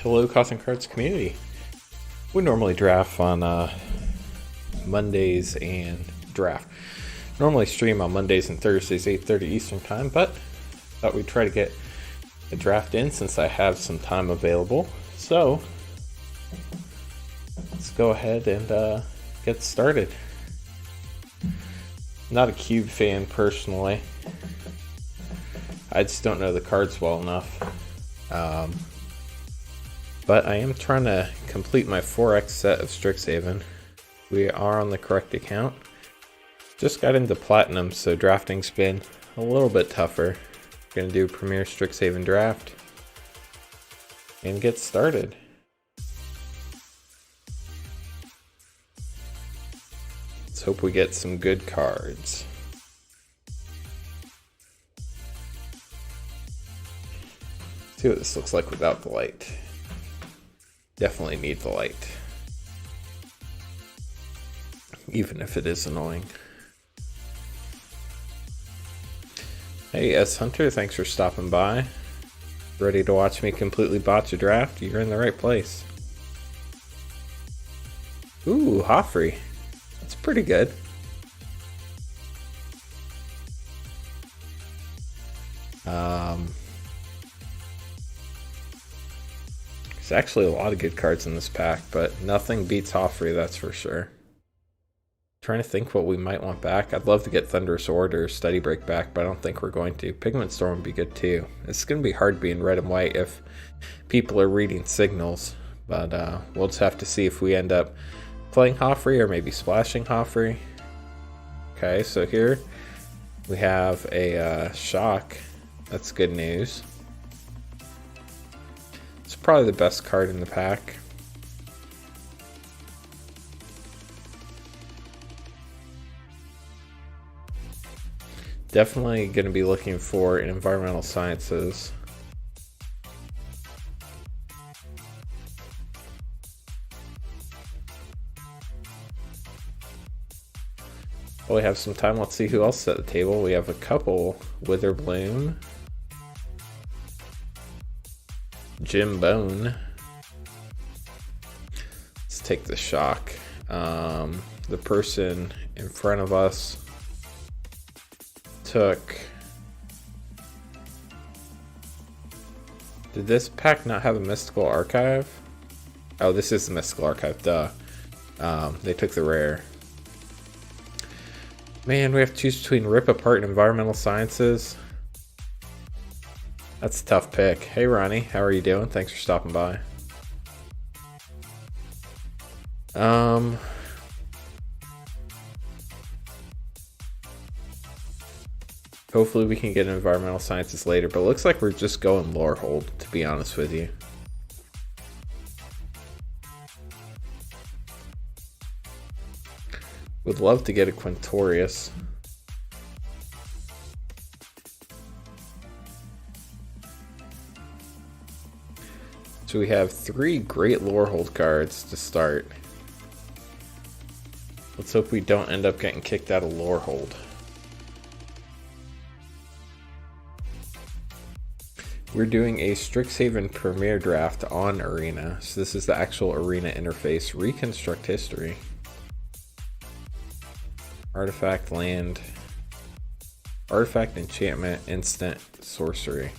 Hello, Cothern Cards community. We normally draft on Mondays and draft. Normally stream on Mondays and Thursdays, 8:30 Eastern time, but thought we'd try to get a draft in since I have some time available. So let's go ahead and get started. Not a Cube fan personally. I just don't know the cards well enough. But I am trying to complete my 4X set of Strixhaven. We are on the correct account. Just got into Platinum, so drafting's been a little bit tougher. Gonna do a Premier Strixhaven draft and get started. Let's hope we get some good cards. See what this looks like without the light. Definitely need the light, even if it is annoying. Hey S Hunter, thanks for stopping by. Ready to watch me completely botch a draft? You're in the right place. Ooh, Hoffrey. That's pretty good. There's actually a lot of good cards in this pack, but nothing beats Hoffrey, that's for sure. Trying to think what we might want back. I'd love to get Thunderous Order or Steady Break back, but I don't think we're going to. Pigment Storm would be good too. It's going to be hard being red and white if people are reading signals, but we'll just have to see if we end up playing Hoffrey or maybe splashing Hoffrey. Okay, so here we have a Shock. That's good news. It's probably the best card in the pack. Definitely going to be looking for an Environmental Sciences. Well, we have some time. Let's see who else is at the table. We have a couple. Witherbloom. Jim Bone. Let's take the Shock. The person in front of us took... Did this pack not have a Mystical Archive? Oh, this is the Mystical Archive, duh. They took the rare. Man, we have to choose between Rip Apart and Environmental Sciences. That's a tough pick. Hey Ronnie, how are you doing? Thanks for stopping by. Hopefully we can get Environmental Sciences later, but it looks like we're just going Lore Hold, to be honest with you. Would love to get a Quintorius. So we have 3 great Lorehold cards to start. Let's hope we don't end up getting kicked out of Lorehold. We're doing a Strixhaven Premier Draft on Arena. So this is the actual Arena interface. Reconstruct History. Artifact, Land. Artifact, Enchantment, Instant, Sorcery.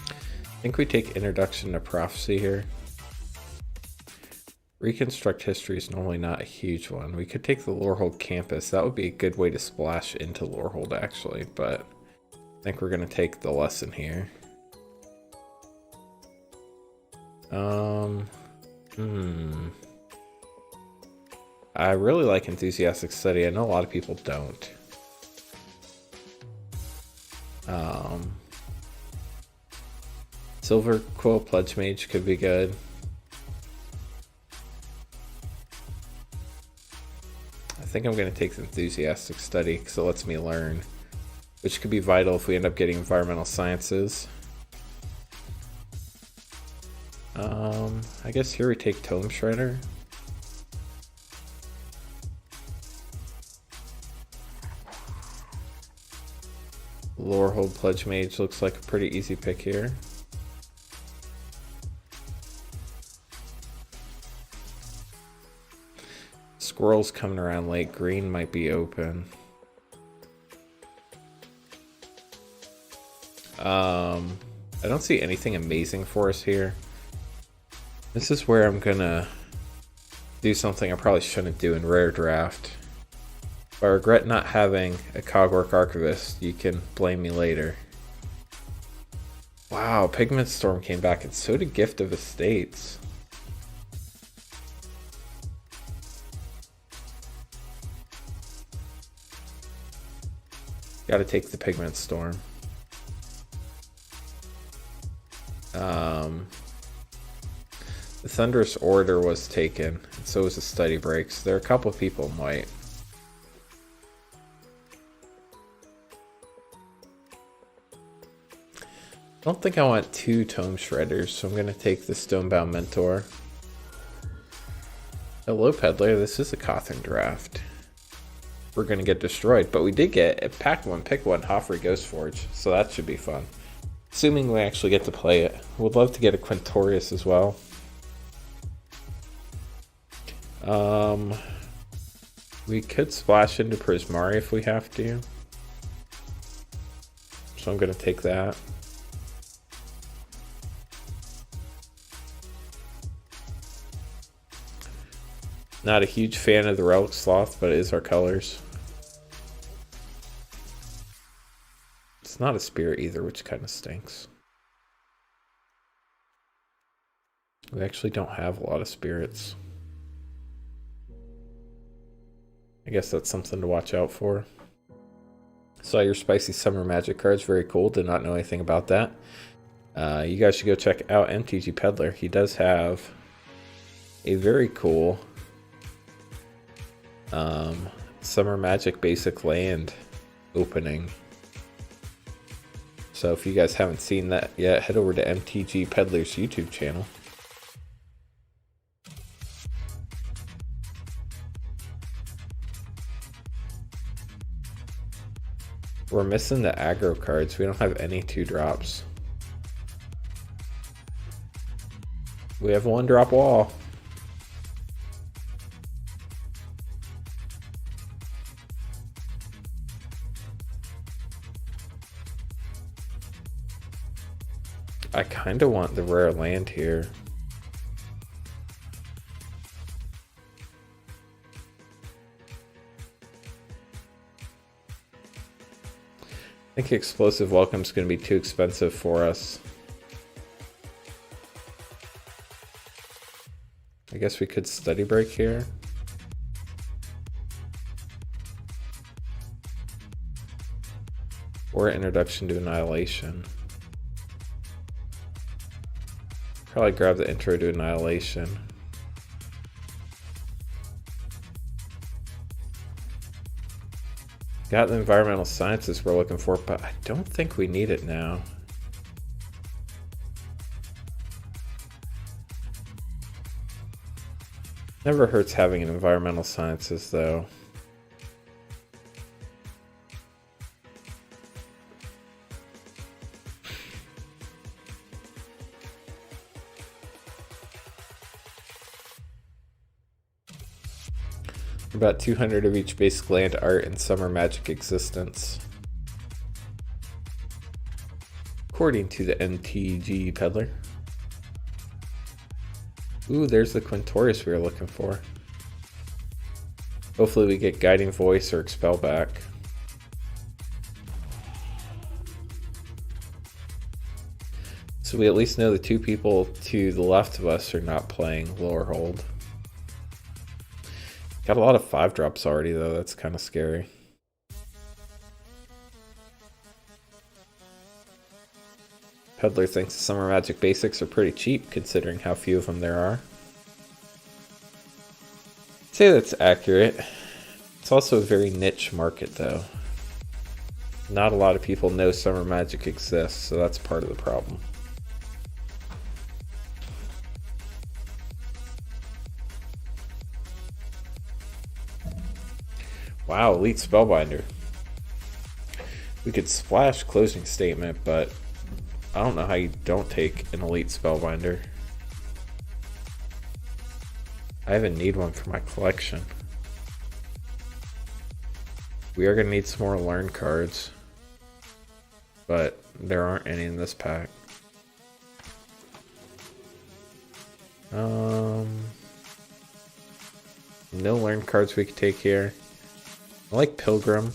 I think we take Introduction to Prophecy here. Reconstruct History is normally not a huge one. We could take the Lorehold Campus. That would be a good way to splash into Lorehold actually, but I think we're going to take the Lesson here. I really like Enthusiastic Study. I know a lot of people don't. Silver Quill Pledge Mage could be good. I think I'm going to take the Enthusiastic Study because it lets me learn, which could be vital if we end up getting Environmental Sciences. I guess here we take Tome Shredder. Lorehold Pledge Mage looks like a pretty easy pick here. Squirrel's coming around late. Green might be open. I don't see anything amazing for us here. This is where I'm gonna do something I probably shouldn't do in Rare Draft. If I regret not having a Cogwork Archivist, you can blame me later. Wow, Pigment Storm came back, and so did Gift of Estates. Gotta take the Pigment Storm. The Thunderous Order was taken, and so was the Study Breaks. There are a couple of people in white. I don't think I want 2 Tome Shredders, so I'm going to take the Stonebound Mentor. Hello, Peddler. This is a Cothern draft. We're going to get destroyed, but we did get a Pack 1, Pick 1 Hoffrey Ghostforge, so that should be fun. Assuming we actually get to play it. Would love to get a Quintorius as well. We could splash into Prismari if we have to. So I'm going to take that. Not a huge fan of the Relic Sloth, but it is our colors. It's not a spirit either, which kind of stinks. We actually don't have a lot of spirits. I guess that's something to watch out for. Saw your spicy summer magic cards, very cool. Did not know anything about that. You guys should go check out MTG Peddler. He does have a very cool summer magic basic land opening. So if you guys haven't seen that yet, head over to MTG Peddler's YouTube channel. We're missing the aggro cards. We don't have any 2-drops. We have 1-drop wall. I kind of want the rare land here. I think Explosive Welcome is going to be too expensive for us. I guess we could Study Break here. Or Introduction to Annihilation. Probably grab the Intro to Annihilation. Got the Environmental Sciences we're looking for, but I don't think we need it now. Never hurts having an Environmental Sciences, though. About 200 of each basic land, art, and summer magic existence. According to the MTG Peddler. Ooh, there's the Quintorius we were looking for. Hopefully we get Guiding Voice or Expel back. So we at least know the 2 people to the left of us are not playing Lower Hold. Got a lot of 5-drops already, though. That's kind of scary. Peddler thinks the Summer Magic basics are pretty cheap, considering how few of them there are. I'd say that's accurate. It's also a very niche market, though. Not a lot of people know Summer Magic exists, so that's part of the problem. Wow, Elite Spellbinder. We could splash Closing Statement, but I don't know how you don't take an Elite Spellbinder. I even need one for my collection. We are going to need some more Learn cards, but there aren't any in this pack. No Learn cards we could take here. I like Pilgrim.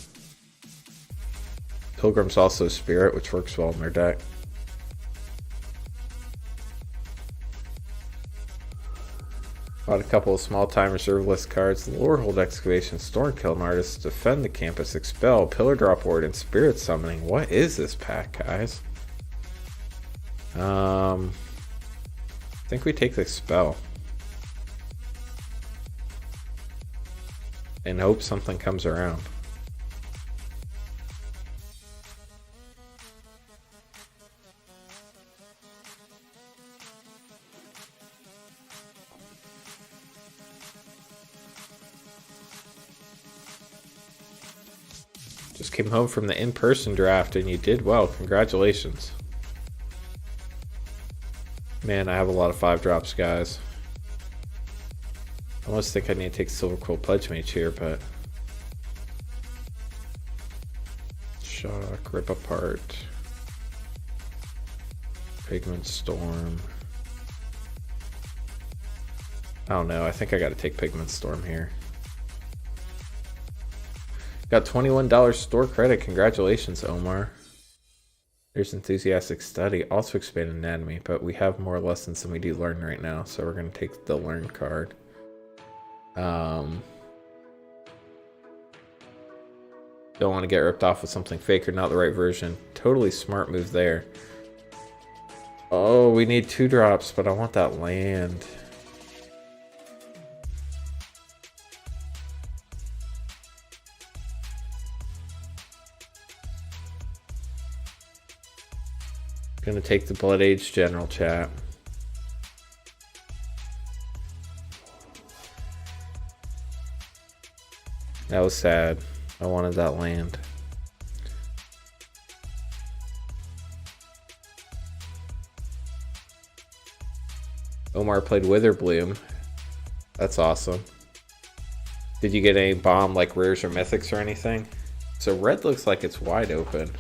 Pilgrim's also Spirit, which works well in their deck. Bought a couple of small-time reserve list cards. Lorehold Excavation, Stormkiln Artist, Defend the Campus, Expel, Pillar Drop Ward, and Spirit Summoning. What is this pack, guys? I think we take the Expel. And hope something comes around. Just came home from the in-person draft and you did well. Congratulations. Man, I have a lot of 5-drops, guys. I almost think I need to take Silver Quill Pledge Mage here, but... Shock, Rip Apart. Pigment Storm. I don't know, I think I gotta take Pigment Storm here. Got $21 store credit. Congratulations, Omar. There's Enthusiastic Study. Also expand Anatomy, but we have more lessons than we do Learn right now, so we're going to take the Learn card. Don't want to get ripped off with something fake or not the right version. Totally smart move there. Oh, we need 2 drops, but I want that land. Gonna take the Blood Age General, chat. That was sad. I wanted that land. Omar played Witherbloom. That's awesome. Did you get any bomb like rares or mythics or anything? So red looks like it's wide open.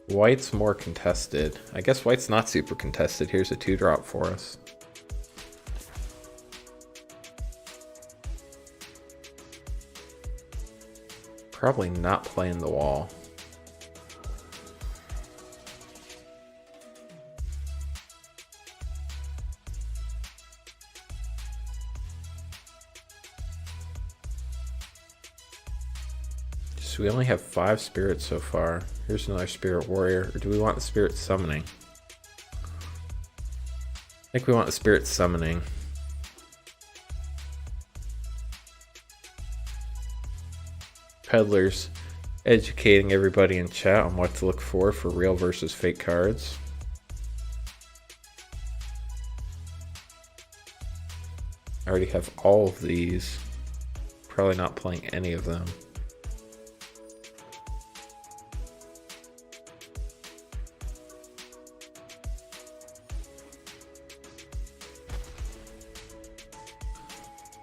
White's more contested. I guess white's not super contested. Here's a 2-drop for us. Probably not playing the wall. So we only have 5 spirits so far. Here's another Spirit Warrior. Or do we want the Spirit Summoning? I think we want the Spirit Summoning. Peddlers educating everybody in chat on what to look for real versus fake cards. I already have all of these. Probably not playing any of them.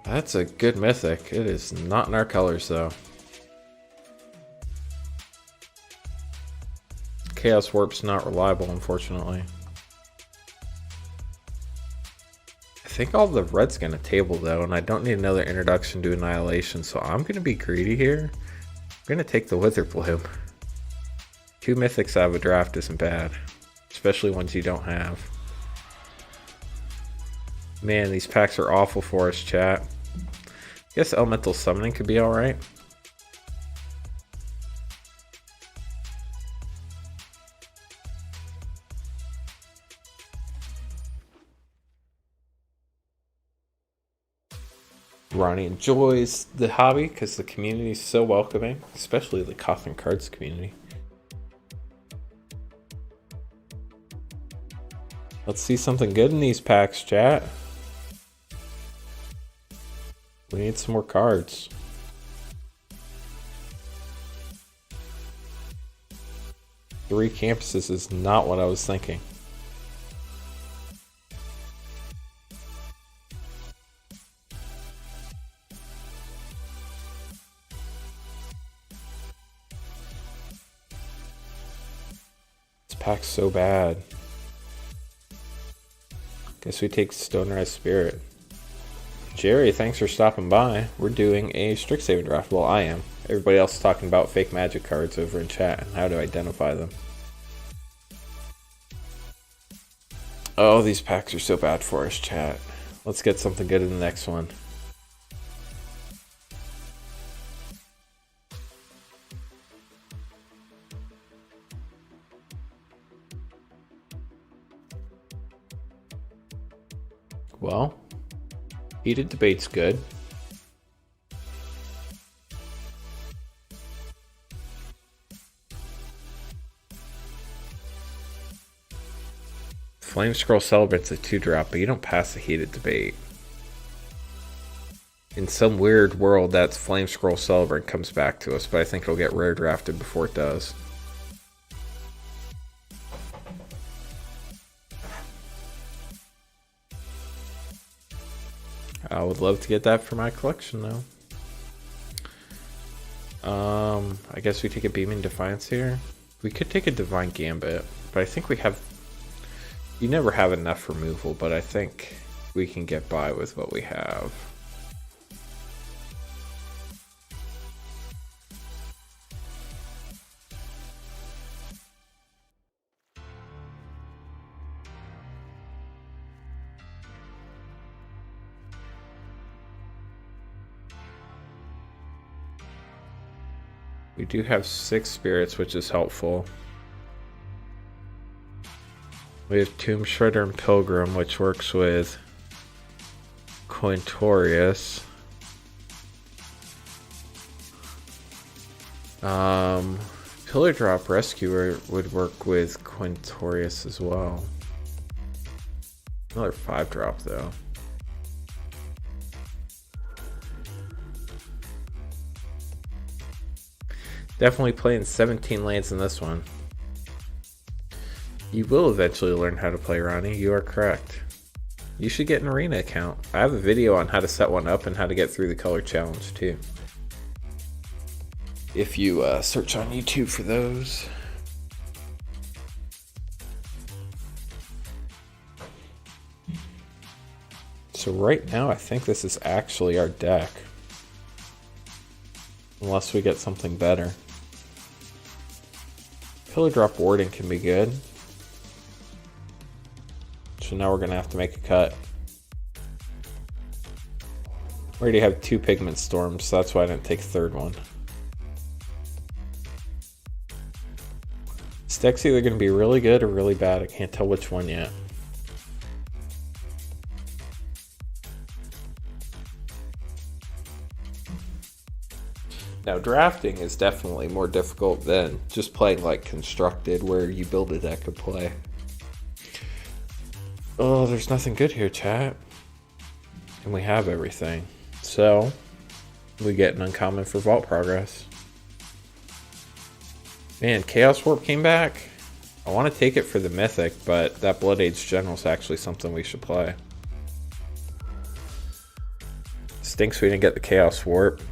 That's a good mythic. It is not in our colors though. Chaos Warp's not reliable, unfortunately. I think all the red's gonna table though, and I don't need another introduction to Annihilation, so I'm gonna be greedy here. I'm gonna take the Witherbloom. 2 mythics out of a draft isn't bad, especially ones you don't have. Man, these packs are awful for us, chat. I guess Elemental Summoning could be alright. Ronnie enjoys the hobby because the community is so welcoming, especially the Cothern Cards community. Let's see something good in these packs, chat. We need some more cards. 3 campuses is not what I was thinking. This pack's so bad. Guess we take Stonerise Spirit. Jerry, thanks for stopping by. We're doing a Strixhaven draft. Well, I am. Everybody else is talking about fake magic cards over in chat and how to identify them. Oh, these packs are so bad for us, chat. Let's get something good in the next one. Well, heated debate's good. Flame Scroll Celebrant's a 2-drop, but you don't pass the heated debate. In some weird world, that Flame Scroll Celebrant comes back to us, but I think it'll get rare drafted before it does. I would love to get that for my collection, though. I guess we take a Beaming Defiance here. We could take a Divine Gambit, but I think we have... You never have enough removal, but I think we can get by with what we have. We do have 6 spirits, which is helpful. We have Tomb Shredder and Pilgrim, which works with Cointorius. Pillar Drop Rescuer would work with Cointorius as well. Another 5-drop though. Definitely playing 17 lands in this one. You will eventually learn how to play, Ronnie. You are correct. You should get an arena account. I have a video on how to set one up and how to get through the color challenge too. If you search on YouTube for those. So right now I think this is actually our deck. Unless we get something better. Pillar Drop Warding can be good. So now we're going to have to make a cut. We already have 2 Pigment Storms, so that's why I didn't take a 3rd one. This deck's either going to be really good or really bad. I can't tell which one yet. Now, drafting is definitely more difficult than just playing like Constructed, where you build a deck of play. Oh, there's nothing good here, chat. And we have everything. So, we get an uncommon for Vault Progress. Man, Chaos Warp came back. I want to take it for the Mythic, but that Blood Age General is actually something we should play. Stinks we didn't get the Chaos Warp.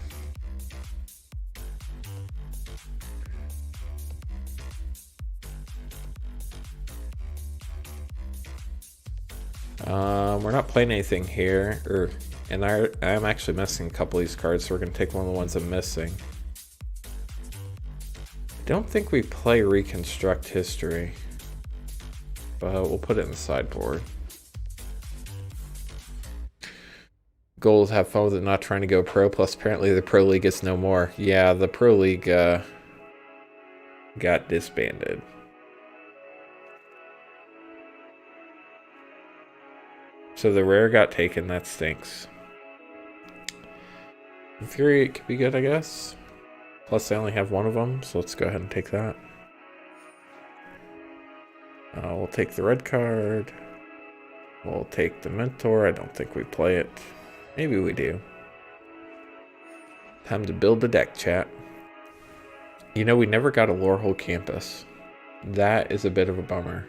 We're not playing anything here, and I'm actually missing a couple of these cards, so we're going to take one of the ones I'm missing. I don't think we play Reconstruct History, but we'll put it in the sideboard. Goal is have fun with it, not trying to go pro, plus apparently the Pro League is no more. Yeah, the Pro League got disbanded. So the rare got taken, that stinks. Infuriate could be good, I guess. Plus I only have one of them, so let's go ahead and take that. We'll take the red card. We'll take the Mentor. I don't think we play it. Maybe we do. Time to build the deck, chat. You know, we never got a Lorehold Campus. That is a bit of a bummer.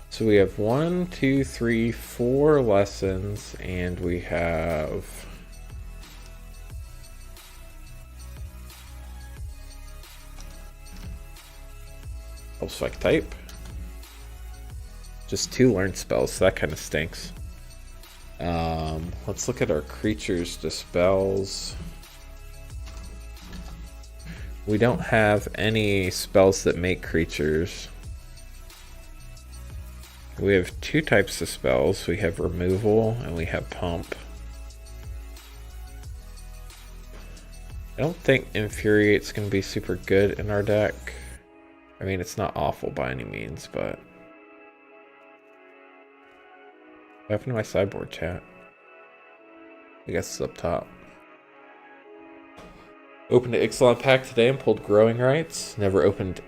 So we have 1, 2, 3, 4 lessons, and we have Spike type. Just 2 learned spells, so that kind of stinks. Let's look at our creatures dispels. We don't have any spells that make creatures. We have 2 types of spells. We have removal and we have pump. I don't think Infuriate's going to be super good in our deck. I mean, it's not awful by any means, but... What happened to my sideboard, chat? I guess it's up top. Opened an Ixalan pack today and pulled Growing Rights. Never opened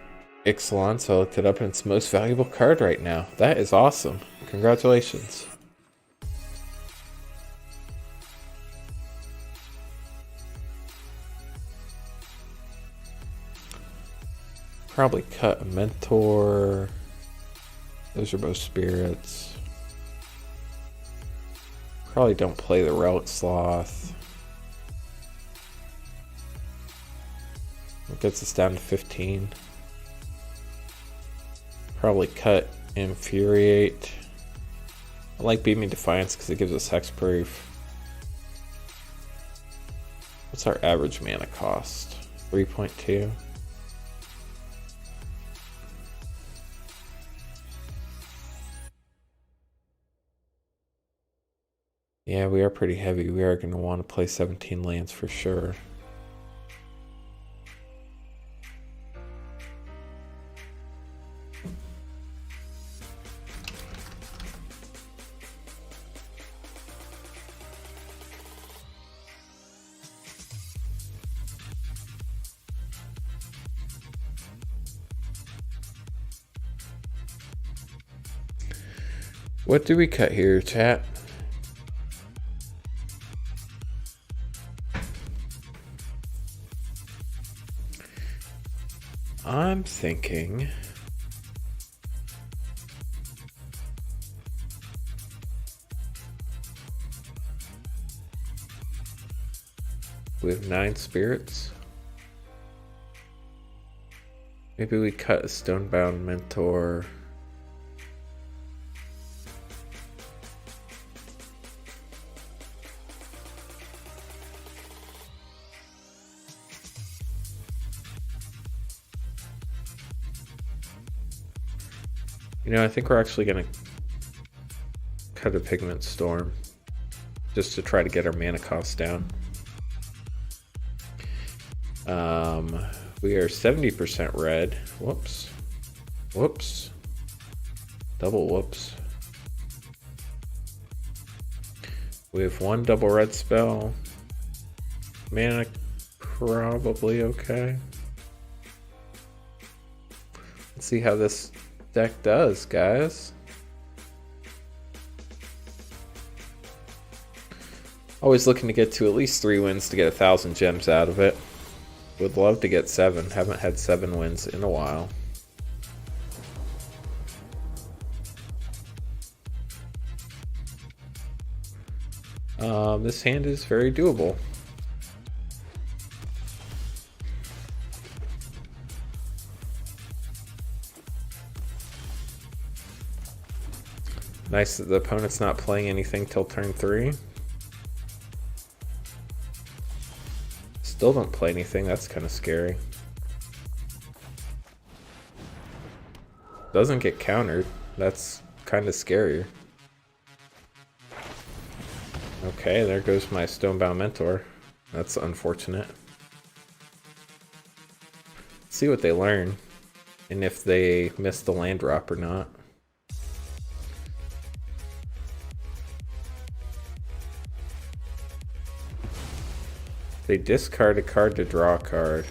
Ixalan, so I looked it up and it's the most valuable card right now. That is awesome. Congratulations. Probably cut a Mentor. Those are both spirits. Probably don't play the Relic Sloth. It gets us down to 15. Probably cut Infuriate. I like Beaming Defiance because it gives us hexproof. What's our average mana cost? 3.2. Yeah, we are pretty heavy. We are going to want to play 17 lands for sure. What do we cut here, chat? I'm thinking we have 9 spirits. Maybe we cut a Stonebound Mentor. You know, I think we're actually going to cut a Pigment Storm just to try to get our mana costs down. We are 70% red. Whoops. Whoops. Double whoops. We have 1 double red spell. Mana probably okay. Let's see how this deck does, guys. Always looking to get to at least 3 wins to get 1,000 gems out of it. Would love to get 7. Haven't had 7 wins in a while. This hand is very doable. Nice that the opponent's not playing anything till turn 3. Still don't play anything, that's kind of scary. Doesn't get countered, that's kind of scarier. Okay, there goes my Stonebound Mentor. That's unfortunate. Let's see what they learn, and if they miss the land drop or not. They discard a card to draw a card.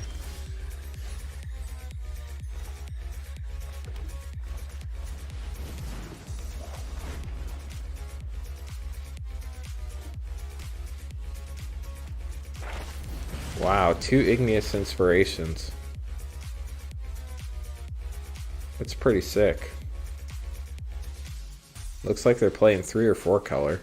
Wow, 2 Igneous Inspirations. That's pretty sick. Looks like they're playing 3 or 4 color.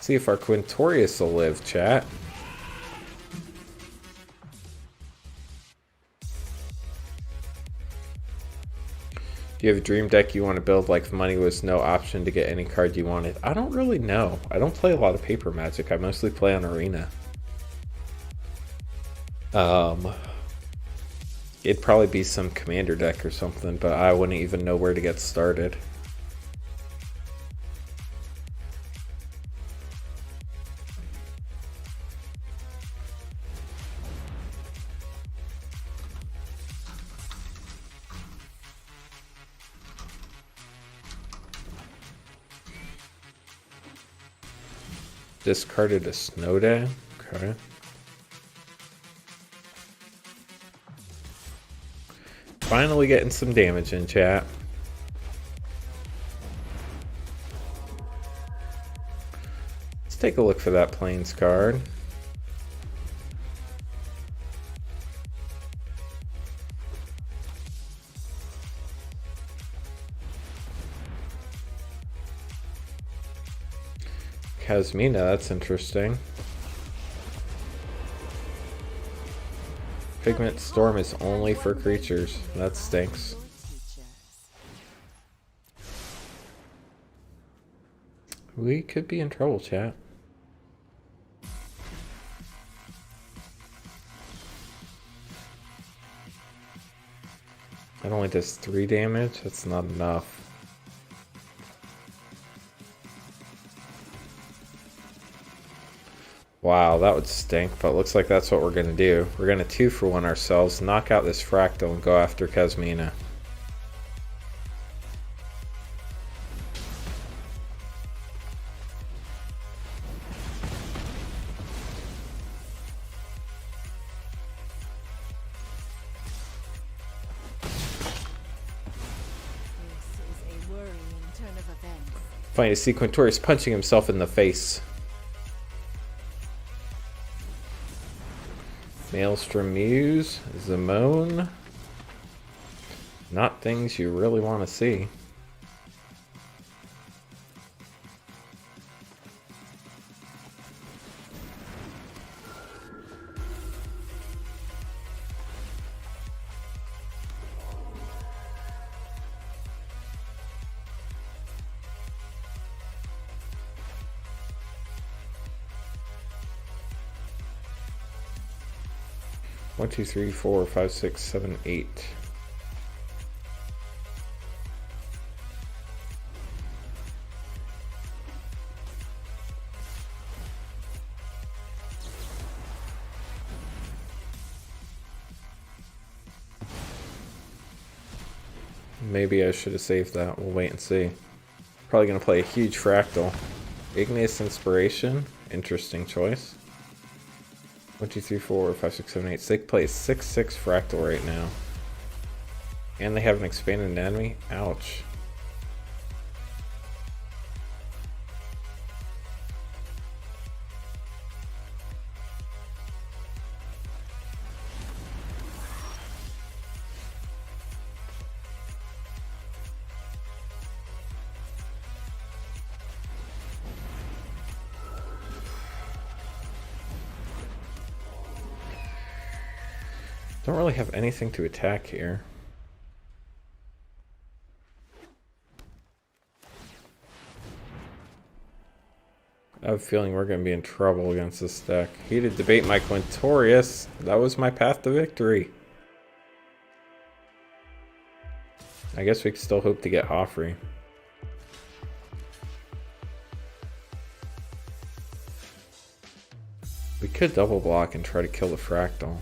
See if our Quintorius will live, chat. Do you have a dream deck you want to build like if money was no option to get any card you wanted? I don't really know. I don't play a lot of paper Magic. I mostly play on Arena. It'd probably be some commander deck or something, but I wouldn't even know where to get started. Discarded a Snow Day. Okay. Finally getting some damage in, chat. Let's take a look for that Plains card. Casmina, that's interesting. Pigment Storm is only for creatures. That stinks. We could be in trouble, chat. That only does 3 damage? That's not enough. Wow, that would stink, but looks like that's what we're going to do. We're going to 2-for-1 ourselves, knock out this Fractal, and go after Casmina. Funny to see Quintorius punching himself in the face. Maelstrom Muse, Zimone. Not things you really want to see. One, two, three, four, five, six, seven, 8. Maybe I should have saved that. We'll wait and see. Probably going to play a huge Fractal. Igneous Inspiration. Interesting choice. 1, 2, 3, 4, 5, 6, 7, 8. So they play a 6/6 Fractal right now. And they have an expanded anatomy? Ouch. Don't really have anything to attack here. I have a feeling we're going to be in trouble against this deck. Heated Debate my Quintorius. That was my path to victory. I guess we can still hope to get Hoffrey. We could double block and try to kill the Fractal.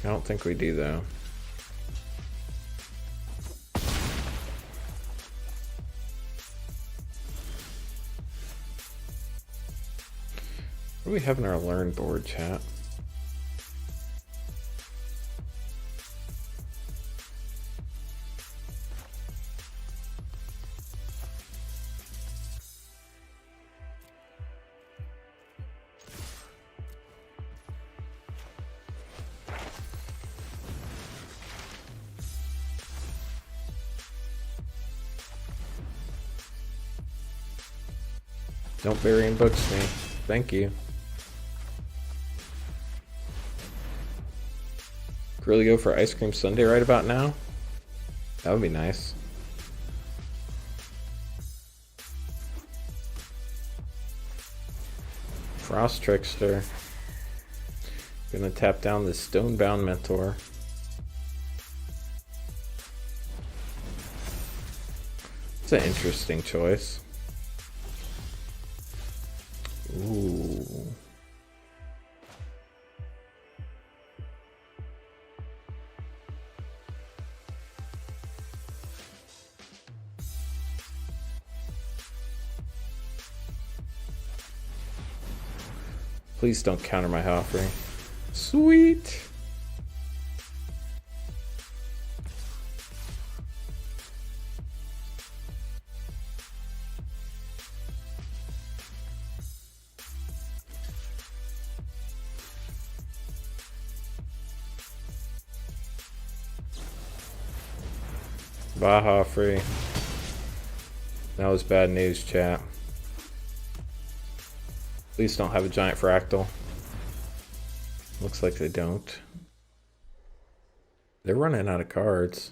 I don't think we do, though. What do we have in our learn board, chat? Don't bury in books me. Thank you. Could really go for ice cream sundae right about now? That would be nice. Frost Trickster. Gonna tap down the Stonebound Mentor. It's an interesting choice. Ooh. Please don't counter my offering. Sweet. Baja free. That was bad news, chat. Please don't have a giant fractal. Looks like they don't. They're running out of cards.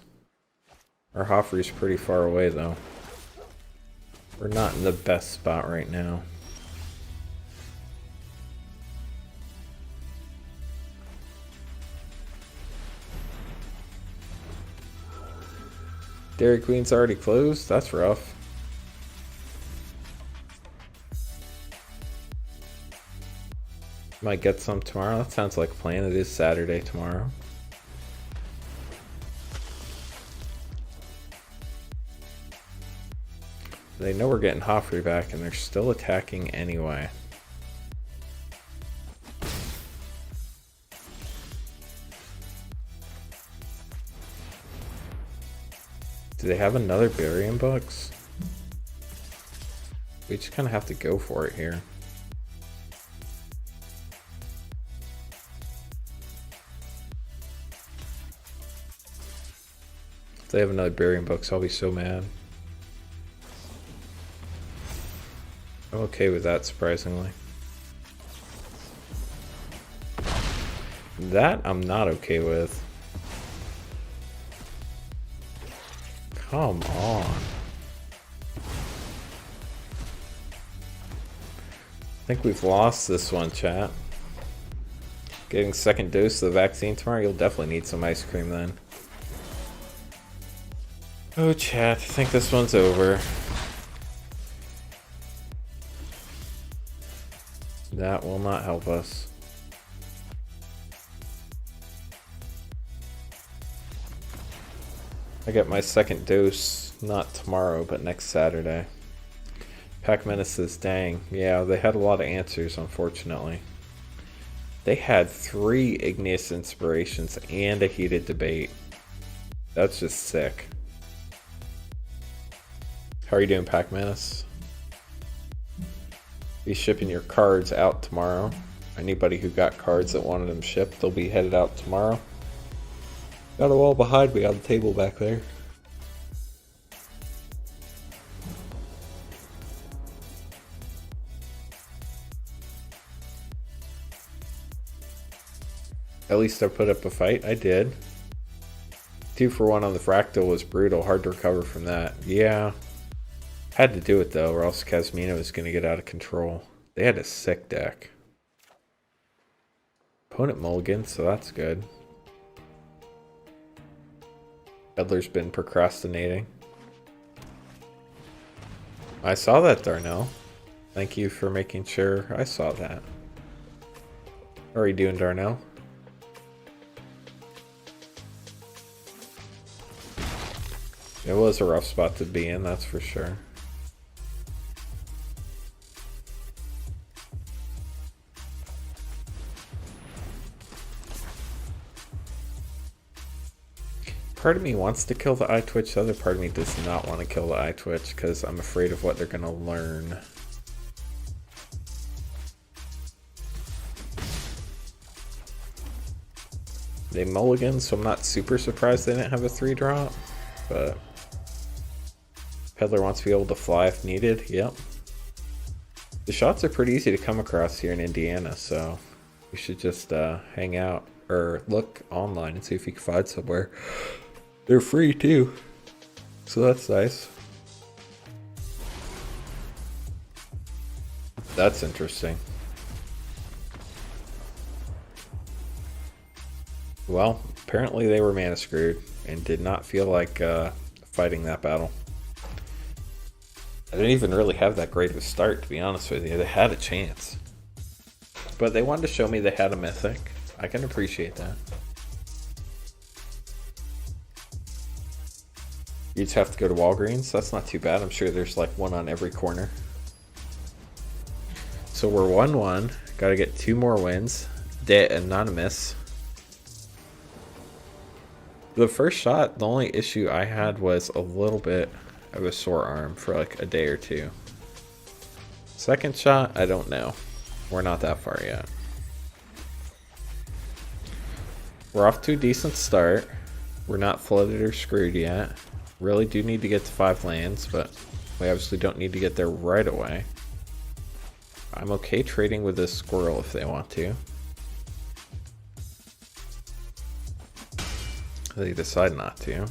Our Hoffrey's pretty far away though. We're not in the best spot right now. Dairy Queen's already closed? That's rough. Might get some tomorrow. That sounds like a plan. It is Saturday tomorrow. They know we're getting Hoffrey back and they're still attacking anyway. Do they have another Barium Bucks? We just kind of have to go for it here. If they have another Barium Bucks, I'll be so mad. I'm okay with that, surprisingly. That I'm not okay with. Come on. I think we've lost this one, chat. Getting second dose of the vaccine tomorrow, you'll definitely need some ice cream then. Oh, chat, I think this one's over. That will not help us. I get my second dose, not tomorrow, but next Saturday. Pac Menace says, dang, yeah, they had a lot of answers, unfortunately. They had 3 Igneous Inspirations and a Heated Debate. That's just sick. How are you doing, Pac Menace? Be shipping your cards out tomorrow. Anybody who got cards that wanted them shipped, they'll be headed out tomorrow. Got a wall behind me on the table back there. At least I put up a fight. I did. 2 for 1 on the Fractal was brutal. Hard to recover from that. Yeah. Had to do it though, or else Casmina was going to get out of control. They had a sick deck. Opponent mulligan, so that's good. Edler's been procrastinating. I saw that, Darnell. Thank you for making sure I saw that. How are you doing, Darnell? It was a rough spot to be in, that's for sure. Part of me wants to kill the eye twitch, the other part of me does not want to kill the eye twitch because I'm afraid of what they're going to learn. They mulligan, so I'm not super surprised they didn't have a 3-drop, but Peddler wants to be able to fly if needed. Yep. The shots are pretty easy to come across here in Indiana, so you should just hang out or look online and see if you can find somewhere. They're free too, so that's nice. That's interesting. Well, apparently they were mana screwed and did not feel like fighting that battle. I didn't even really have that great of a start, to be honest with you. They had a chance. But they wanted to show me they had a mythic. I can appreciate that. You just have to go to Walgreens. That's not too bad. I'm sure there's like one on every corner. So we're 1-1. Gotta get 2 more wins. Anonymous. The first shot, the only issue I had was a little bit of a sore arm for like a day or two. Second shot, I don't know. We're not that far yet. We're off to a decent start. We're not flooded or screwed yet. Really do need to get to 5 lands, but we obviously don't need to get there right away. I'm okay trading with this squirrel if they want to. They decide not to.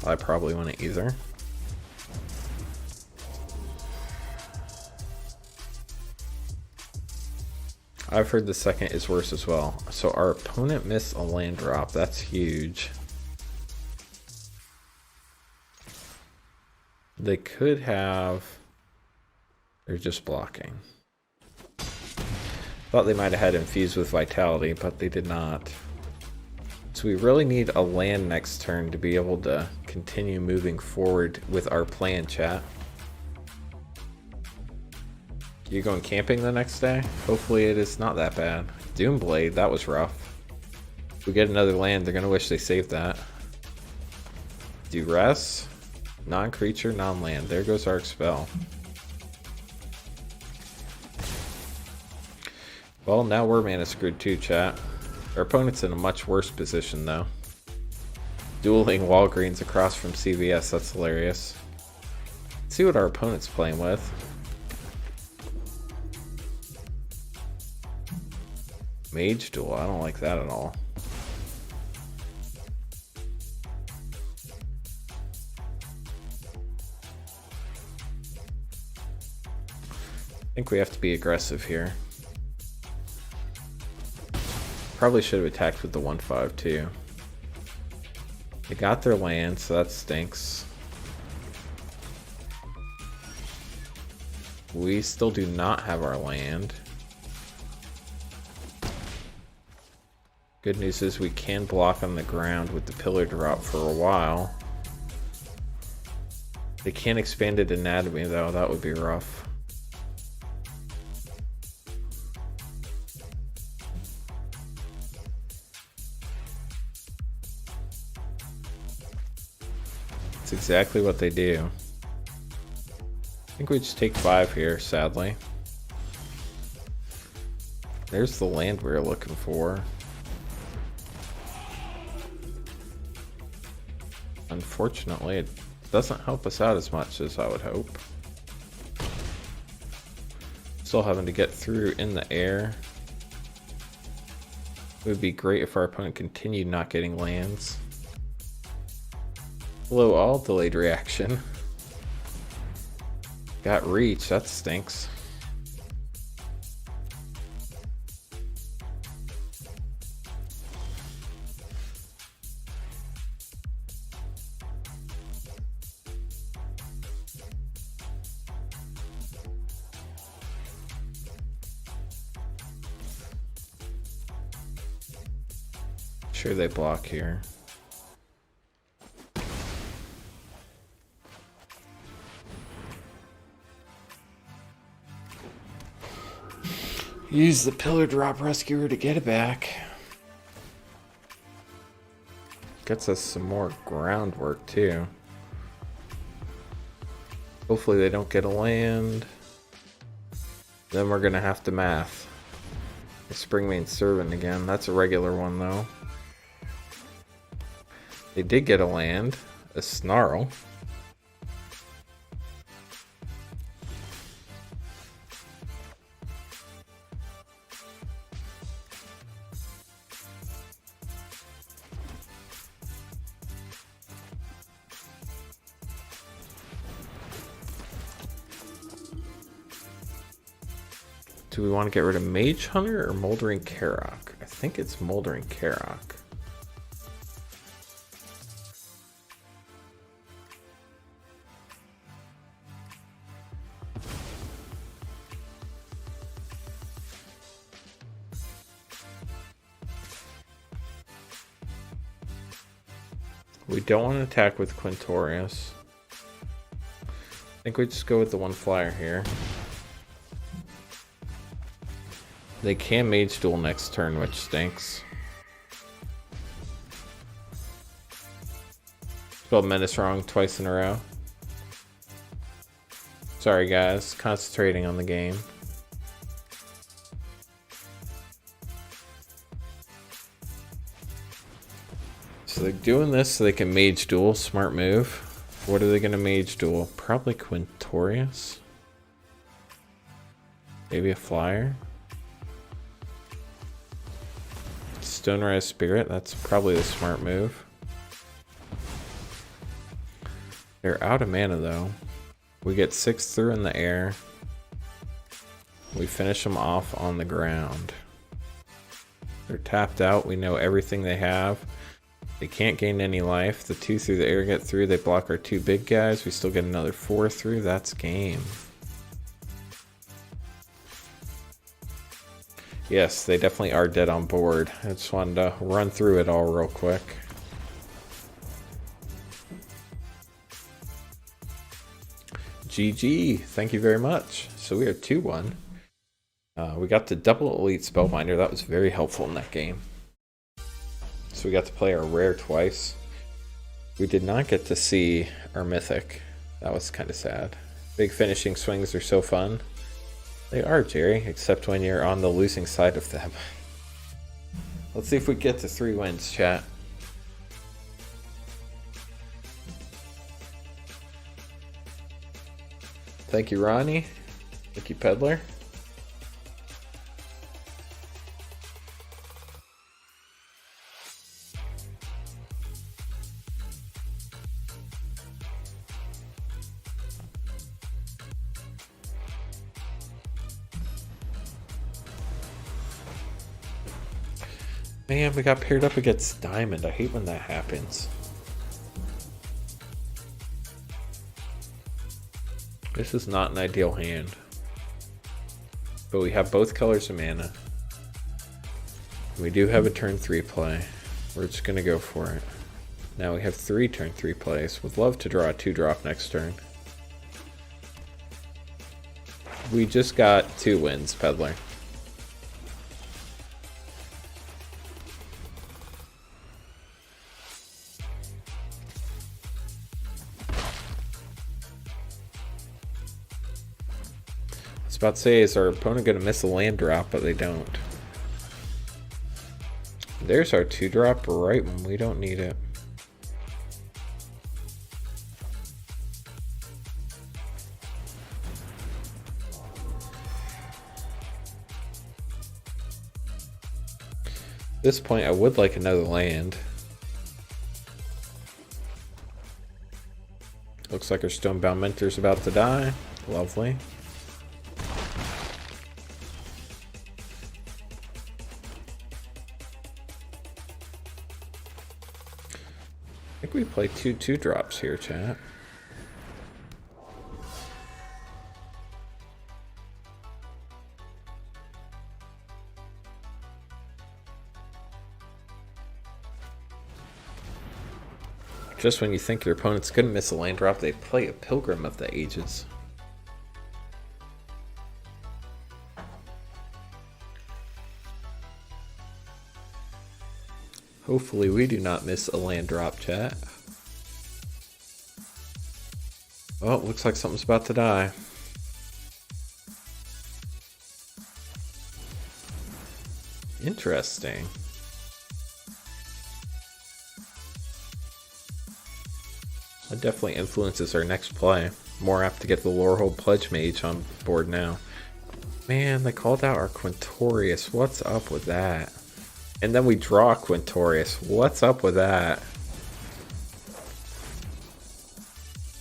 I probably wouldn't either. I've heard the second is worse as well. So our opponent missed a land drop. That's huge. They could have... They're just blocking. Thought they might have had infused with vitality, but they did not. So we really need a land next turn to be able to continue moving forward with our plan, chat. You going camping the next day? Hopefully it is not that bad. Doomblade, that was rough. If we get another land, they're going to wish they saved that. Duress, non-creature, non-land. There goes our spell. Well, now we're mana screwed too, chat. Our opponent's in a much worse position, though. Dueling Walgreens across from CVS, that's hilarious. Let's see what our opponent's playing with. Mage Duel, I don't like that at all. I think we have to be aggressive here. Probably should have attacked with the 1/5 too. They got their land, so that stinks. We still do not have our land. Good news is we can block on the ground with the pillar drop for a while. They can't expand it anatomy though, that would be rough. That's exactly what they do. I think we just take 5 here, sadly. There's the land we were looking for. Unfortunately, it doesn't help us out as much as I would hope. Still having to get through in the air. It would be great if our opponent continued not getting lands. Hello all, delayed reaction. Got reach, that stinks. Sure they block here. Use the pillar drop rescuer to get it back. Gets us some more groundwork too. Hopefully they don't get a land. Then we're gonna have to math. The Springmane Servant again. That's a regular one though. They did get a land. A Snarl. Do we want to get rid of Mage Hunter or Moldering Karok? I think it's Moldering Karok. We don't want to attack with Quintorius. I think we just go with the one flyer here. They can Mage Duel next turn, which stinks. Spelled Menace wrong twice in a row. Sorry guys, concentrating on the game. So they're doing this so they can Mage Duel, smart move. What are they gonna Mage Duel? Probably Quintorius? Maybe a flyer? Stonerise Spirit, that's probably the smart move. They're out of mana though. We get 6 through in the air. We finish them off on the ground. They're tapped out, we know everything they have. They can't gain any life. The 2 through the air get through, they block our 2 big guys. We still get another 4 through, that's game. Yes, they definitely are dead on board. I just wanted to run through it all real quick. GG, thank you very much. So we are 2-1. We got the double Elite Spellbinder. That was very helpful in that game. So we got to play our rare twice. We did not get to see our mythic. That was kind of sad. Big finishing swings are so fun. They are, Jerry, except when you're on the losing side of them. Let's see if we get to 3 wins, chat. Thank you, Ronnie. Thank you, Peddler. Man, we got paired up against Diamond. I hate when that happens. This is not an ideal hand. But we have both colors of mana. We do have a turn 3 play. We're just going to go for it. Now we have 3 turn 3 plays. Would love to draw a 2-drop next turn. We just got 2 wins, Peddler. About to say, is our opponent going to miss a land drop, but they don't. There's our 2-drop right when we don't need it. At this point, I would like another land. Looks like our Stonebound Mentor's about to die. Lovely. I think we play 2 2-drops here, chat. Just when you think your opponent's gonna miss a land drop, they play a Pilgrim of the Ages. Hopefully we do not miss a land drop, chat. Oh, looks like something's about to die. Interesting. That definitely influences our next play. More apt to get the Lorehold Pledge Mage on board now. Man, they called out our Quintorius. What's up with that? And then we draw Quintorius. What's up with that?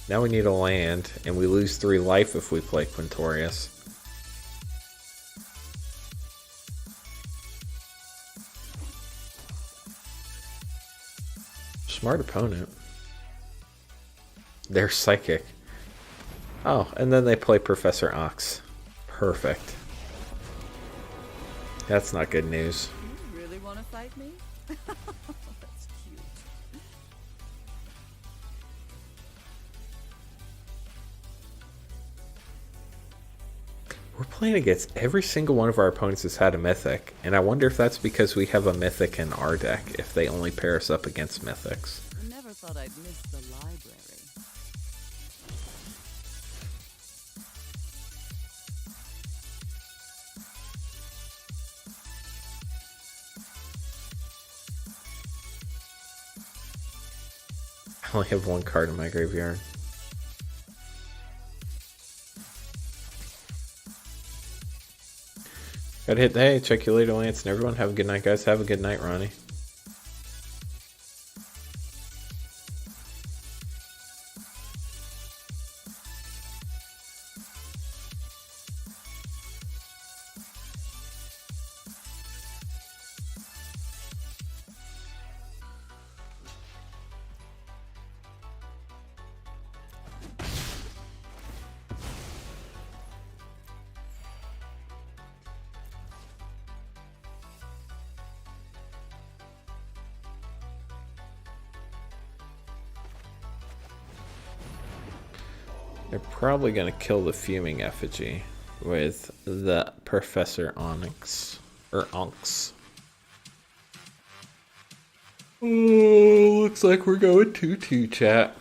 Now we need a land, and we lose 3 life if we play Quintorius. Smart opponent. They're psychic. Oh, and then they play Professor Ox. Perfect. That's not good news. You really want to fight me? That's cute. We're playing against every single one of our opponents has had a mythic, and I wonder if that's because we have a mythic in our deck, if they only pair us up against mythics. I never thought I'd miss the library. I only have 1 card in my graveyard. Gotta hit the hay. Check you later, Lance, and everyone. Have a good night, guys. Have a good night, Ronnie. They're probably going to kill the Fuming Effigy with the Professor Onyx. Or Onks. Oh, looks like we're going 2-2, chat.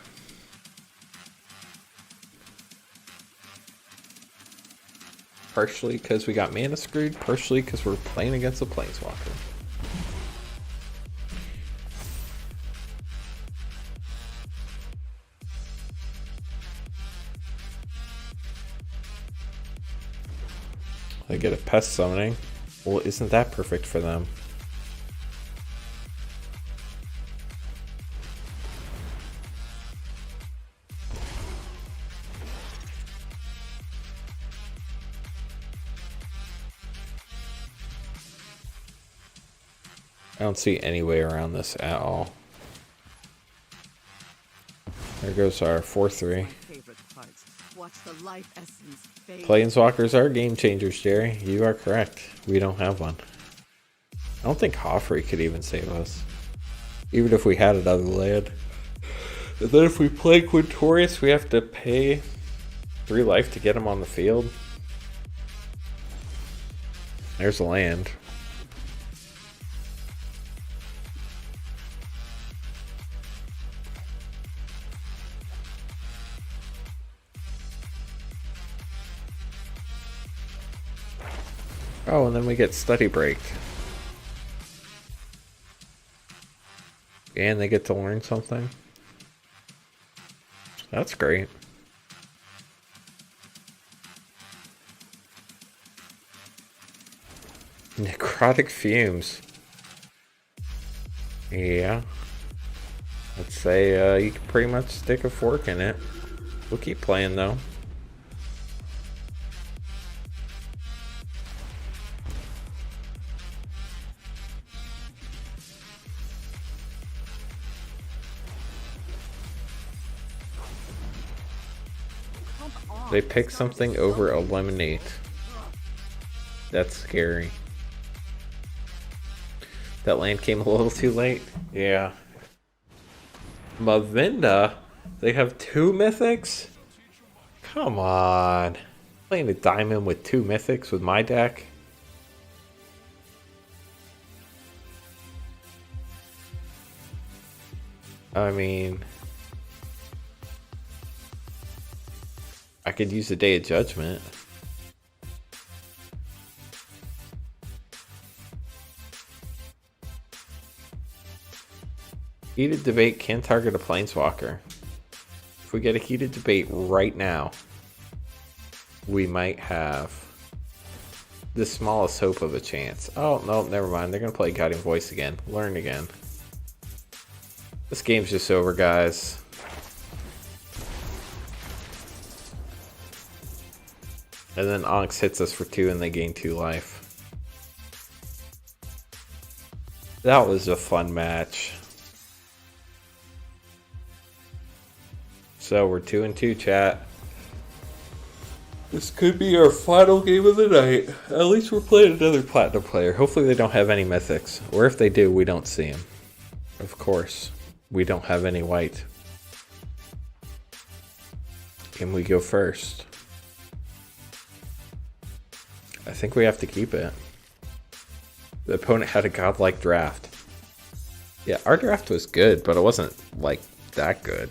Partially because we got mana screwed, partially because we're playing against a Planeswalker. They get a pest summoning. Well, isn't that perfect for them? I don't see any way around this at all. There goes our 4-3. Planeswalkers are game changers, Jerry. You are correct. We don't have one. I don't think Hoffrey could even save us. Even if we had another land. And then if we play Quintorius, we have to pay 3 life to get him on the field. There's a land. Oh, and then we get Study Break. And they get to learn something. That's great. Necrotic Fumes. Yeah. Let's say you can pretty much stick a fork in it. We'll keep playing though. They pick something over Eliminate. That's scary. That land came a little too late. Yeah. Mavinda? They have 2 mythics? Come on. Playing a diamond with 2 mythics with my deck? I mean, I could use a Day of Judgment. Heated debate can target a planeswalker. If we get a heated debate right now, we might have the smallest hope of a chance. Oh, no, never mind. They're going to play Guiding Voice again. Learn again. This game's just over, guys. And then Onyx hits us for 2 and they gain 2 life. That was a fun match. So we're 2-2, chat. This could be our final game of the night. At least we're playing another Platinum player. Hopefully they don't have any Mythics. Or if they do, we don't see them. Of course, we don't have any white. Can we go first? I think we have to keep it. The opponent had a godlike draft. Yeah, our draft was good, but it wasn't, like, that good.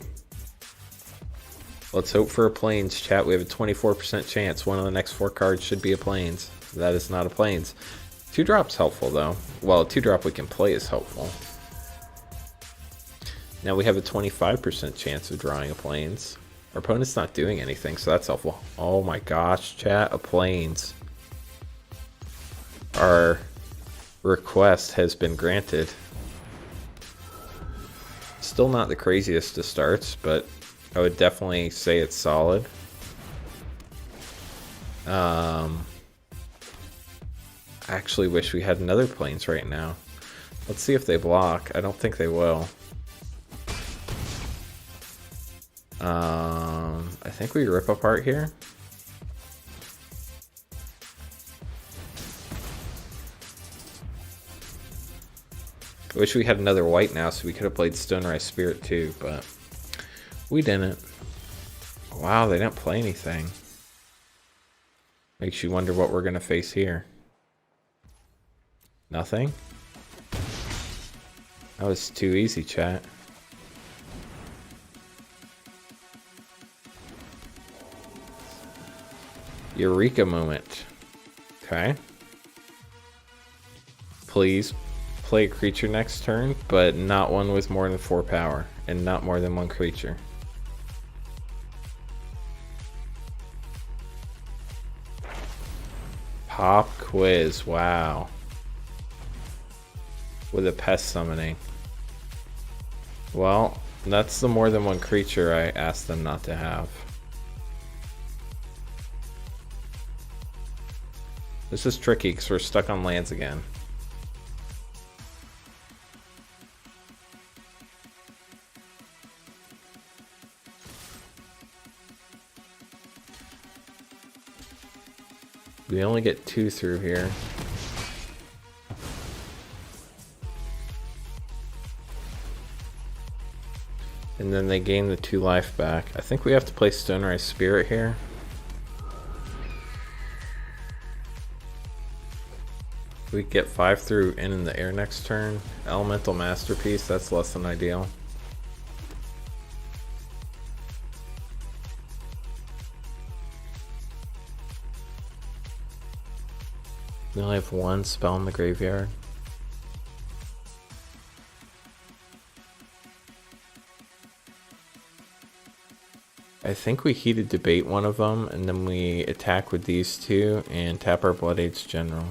Let's hope for a Plains, chat. We have a 24% chance. One of the next 4 cards should be a Plains. That is not a Plains. 2-drop's helpful, though. Well, a 2-drop we can play is helpful. Now we have a 25% chance of drawing a Plains. Our opponent's not doing anything, so that's helpful. Oh my gosh, chat, a Plains. Our request has been granted. Still not the craziest of starts, but I would definitely say it's solid. I actually wish we had another Plains right now. Let's see if they block. I don't think they will. I think we rip apart here. I wish we had another white now so we could have played Stonerise Spirit too, but we didn't. Wow, they didn't play anything. Makes you wonder what we're going to face here. Nothing? That was too easy, chat. Eureka moment. Okay. Please play a creature next turn, but not one with more than 4 power, and not more than 1 creature. Pop quiz, wow. With a pest summoning. Well, that's the more than 1 creature I asked them not to have. This is tricky because we're stuck on lands again. We only get 2 through here. And then they gain the 2 life back. I think we have to play Stonerise Spirit here. We get 5 through in the air next turn. Elemental Masterpiece, that's less than ideal. We only have 1 spell in the graveyard. I think we heated debate one of them, and then we attack with these 2 and tap our Blood Age General.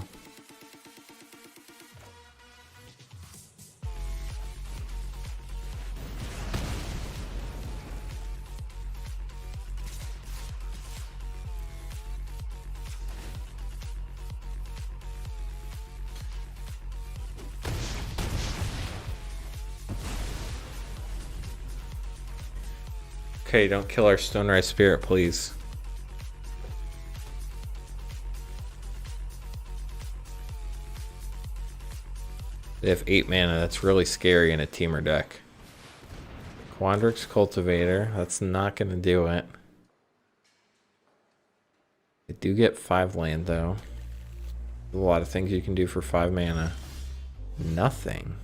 Okay, don't kill our Stonerise Spirit, please. They have 8 mana, that's really scary in a teamer deck. Quandrix Cultivator, that's not going to do it. They do get 5 land though. There's a lot of things you can do for 5 mana. Nothing.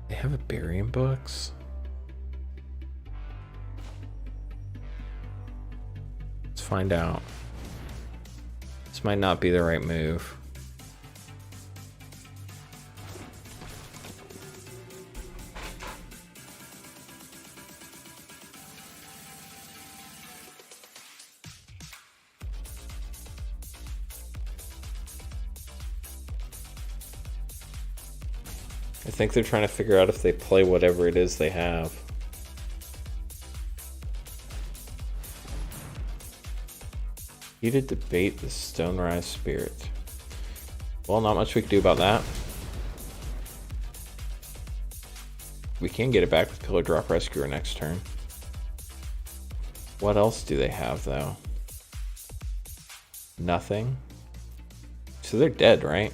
They have a burying books? Let's find out. This might not be the right move. I think they're trying to figure out if they play whatever it is they have. You to debate the Stonerise Spirit. Well, not much we can do about that. We can get it back with Pillar Drop Rescuer next turn. What else do they have, though? Nothing. So they're dead, right?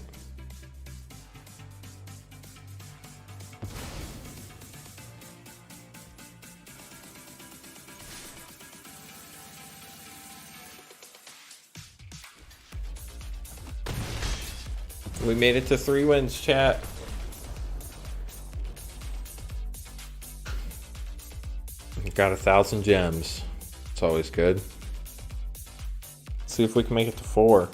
We made it to 3 wins, chat. We got 1,000 gems. It's always good. Let's see if we can make it to 4.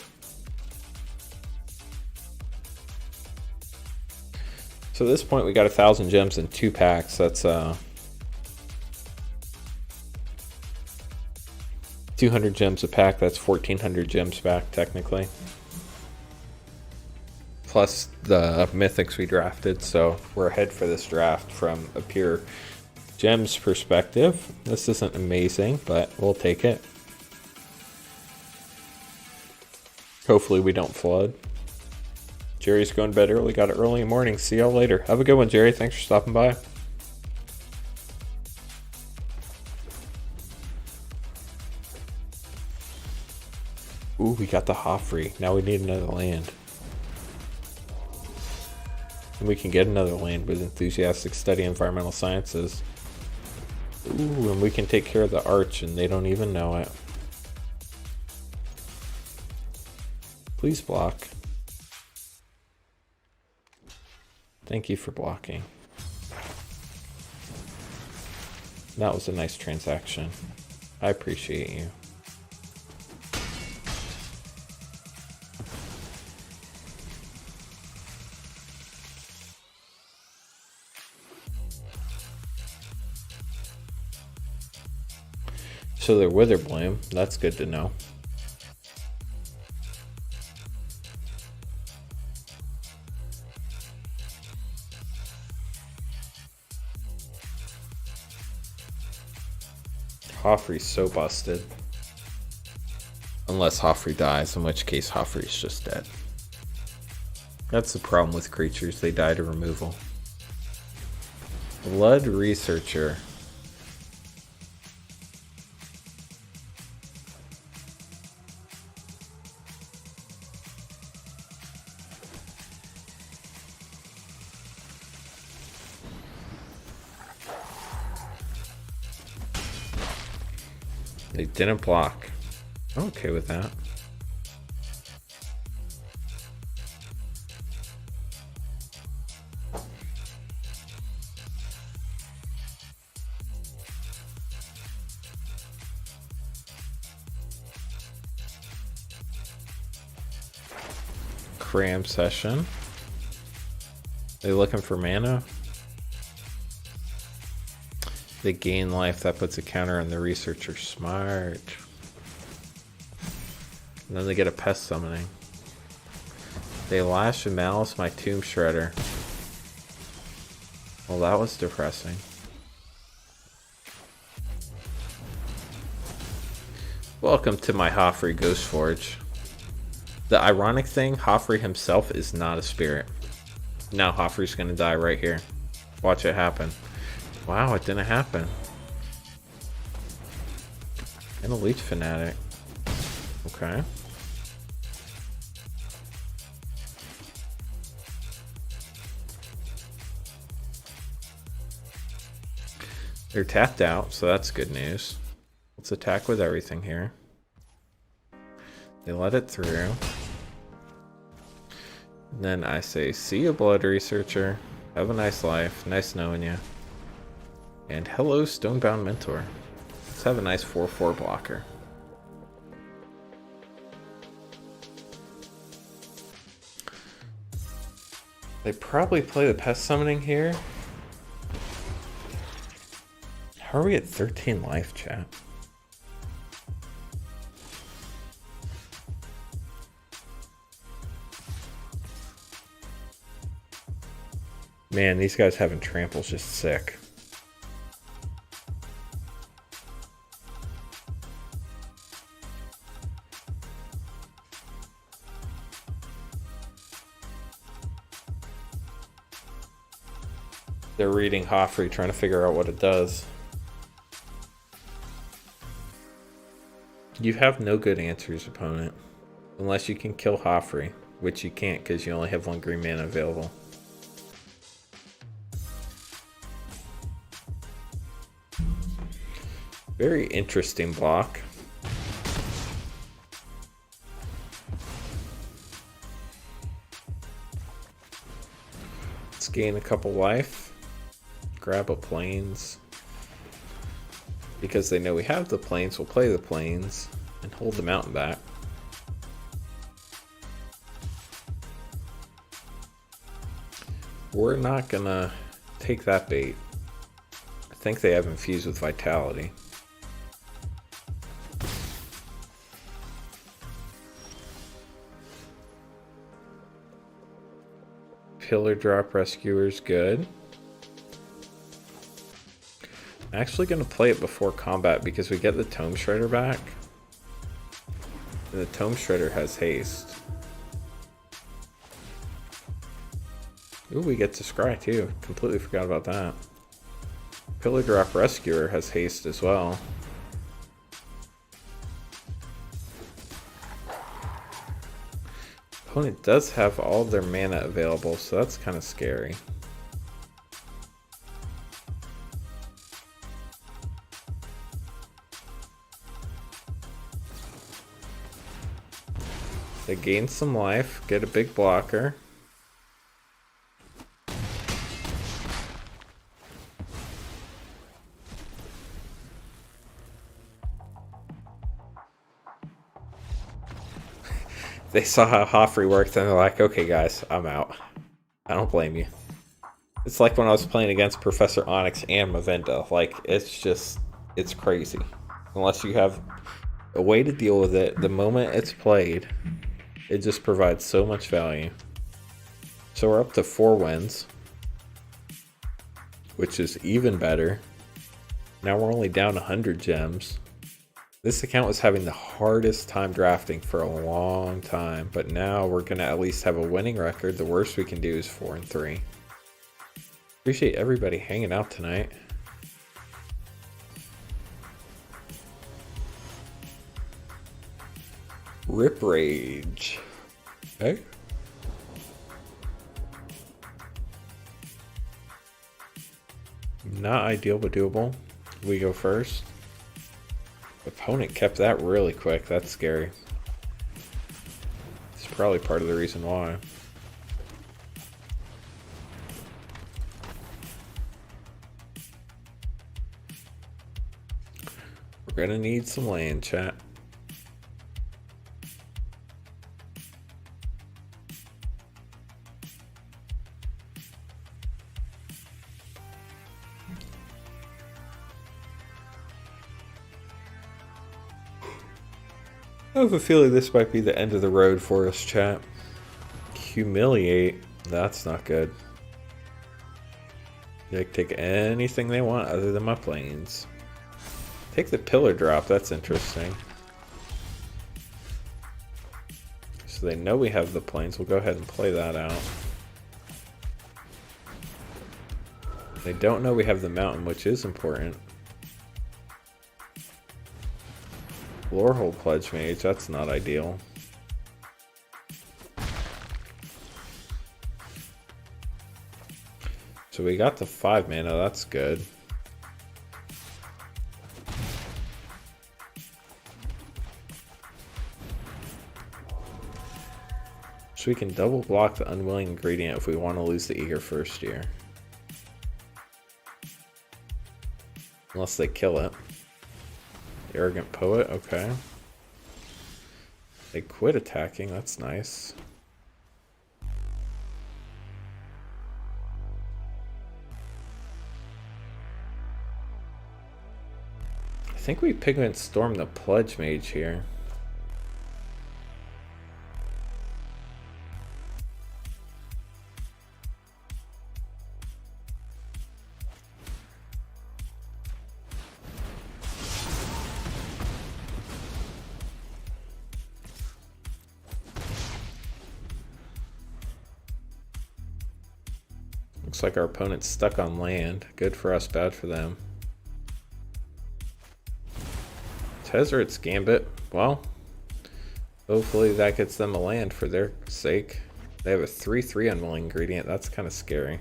So at this point, we got 1,000 gems in 2 packs. That's 200 gems a pack. That's 1,400 gems back, technically. Plus the mythics we drafted, so we're ahead for this draft from a pure gems perspective. This isn't amazing, but we'll take it. Hopefully we don't flood. Jerry's going to bed early, got it early in the morning. See y'all later. Have a good one, Jerry. Thanks for stopping by. Ooh, we got the Hoffrey. Now we need another land. And we can get another land with Enthusiastic Study Environmental Sciences. Ooh, and we can take care of the Arch and they don't even know it. Please block. Thank you for blocking. That was a nice transaction. I appreciate you. So they're Witherbloom. That's good to know. Hoffrey's so busted. Unless Hoffrey dies, in which case Hoffrey's just dead. That's the problem with creatures. They die to removal. Blood Researcher. They didn't block. I'm okay with that. Cram session. They looking for mana? They gain life, that puts a counter on the researcher. Smart. And then they get a pest summoning. They lash and malice my Tomb Shredder. Well, that was depressing. Welcome to my Hoffrey Ghost Forge. The ironic thing, Hoffrey himself is not a spirit. Now Hoffrey's gonna die right here. Watch it happen. Wow, it didn't happen. An Elite Fanatic. Okay. They're tapped out, so that's good news. Let's attack with everything here. They let it through. And then I say, see you, Blood Researcher. Have a nice life. Nice knowing you. And hello, Stonebound Mentor. Let's have a nice 4/4 blocker. They probably play the pest summoning here. How are we at 13 life, chat? Man, these guys having trample's just sick. They're reading Hoffrey, trying to figure out what it does. You have no good answers, opponent. Unless you can kill Hoffrey, which you can't because you only have 1 green mana available. Very interesting block. Let's gain a couple life. Grab a plains. Because they know we have the plains, we'll play the plains and hold the mountain back. We're not gonna take that bait. I think they have infused with vitality. Pillar drop rescuer's good. I'm actually going to play it before combat because we get the Tome Shredder back. And the Tome Shredder has haste. Ooh, we get to scry too. Completely forgot about that. Pillar drop rescuer has haste as well. Opponent does have all their mana available, so that's kind of scary. They gain some life, get a big blocker. They saw how Hoffrey worked and they're like, okay guys, I'm out. I don't blame you. It's like when I was playing against Professor Onyx and Mavinda. Like, it's crazy. Unless you have a way to deal with it, the moment it's played, it just provides so much value. So we're up to 4 wins, which is even better. Now we're only down 100 gems. This account was having the hardest time drafting for a long time, but now we're going to at least have a winning record. The worst we can do is 4-3. Appreciate everybody hanging out tonight. Rip Rage. Okay. Not ideal, but doable. We go first. Opponent kept that really quick. That's scary. It's probably part of the reason why. We're gonna need some land, chat. I have a feeling this might be the end of the road for us, chat. Humiliate. That's not good. They can take anything they want other than my planes. Take the pillar drop. That's interesting. So they know we have the planes. We'll go ahead and play that out. They don't know we have the mountain, which is important. Lorehold Pledge Mage, that's not ideal. So we got the 5 mana, that's good. So we can double block the Unwilling Ingredient if we want to lose the Eager First Year. Unless they kill it. Arrogant Poet, okay. They quit attacking, that's nice. I think we Pigment Storm the Pledge Mage here. Looks like our opponent's stuck on land. Good for us, bad for them. Tezzeret's Gambit. Well, hopefully that gets them a land for their sake. They have a 3/3 Unwilling Ingredient. That's kind of scary.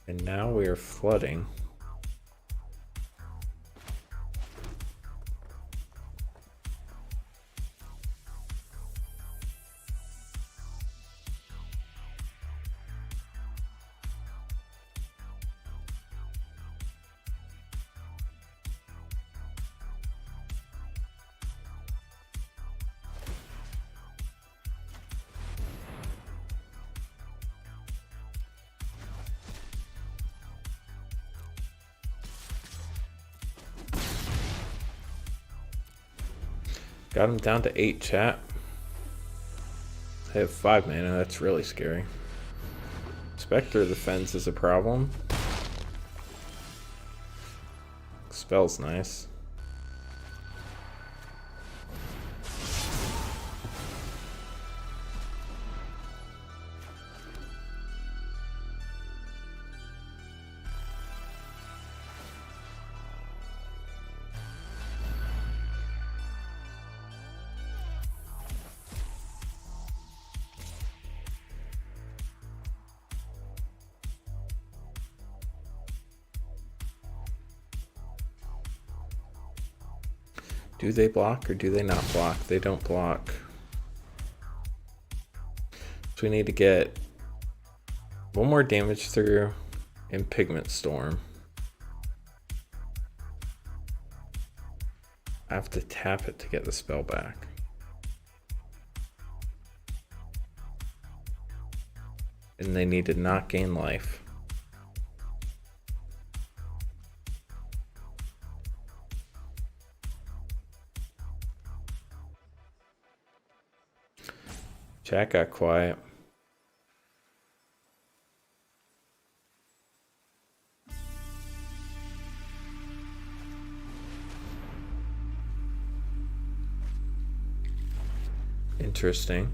And now we are flooding. Got him down to 8, chat. I have 5 mana, that's really scary. Spectre Defense is a problem. Spell's nice. Do they block or do they not block? They don't block. So we need to get 1 more damage through and Pigment Storm. I have to tap it to get the spell back. And they need to not gain life. Chat got quiet. Interesting.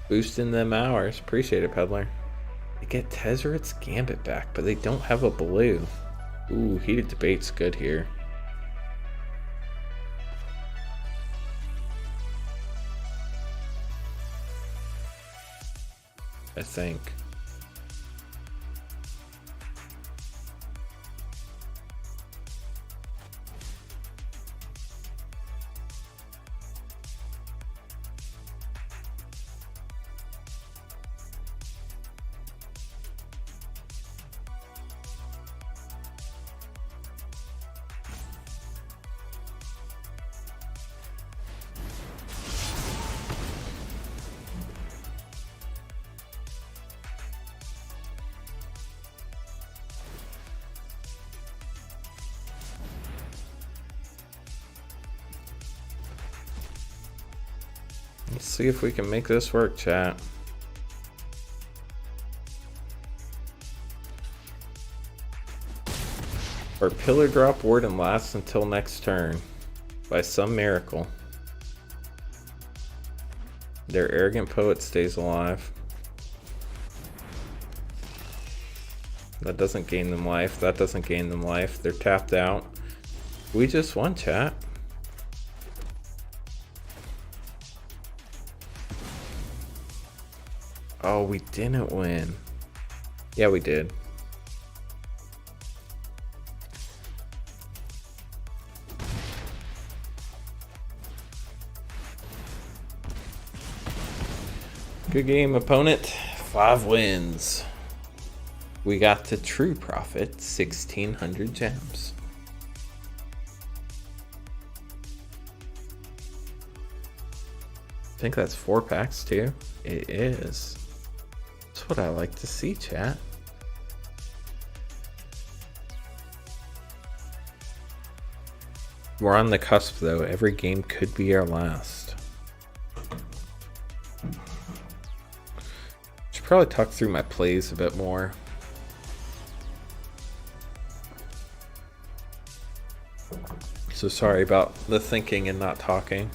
Boosting them hours. Appreciate it, Peddler. They get Tezzeret's Gambit back, but they don't have a blue. Ooh, Heated Debate's good here. I think. Let's see if we can make this work, chat. Our Pillar Drop Warden lasts until next turn. By some miracle. Their Arrogant Poet stays alive. That doesn't gain them life. That doesn't gain them life. They're tapped out. We just won, chat. Oh, we didn't win. Yeah, we did. Good game, opponent. 5 wins. We got to true profit 1,600 gems. I think that's 4 packs too. It is. That's what I like to see, chat. We're on the cusp though. Every game could be our last. Should probably talk through my plays a bit more. So sorry about the thinking and not talking.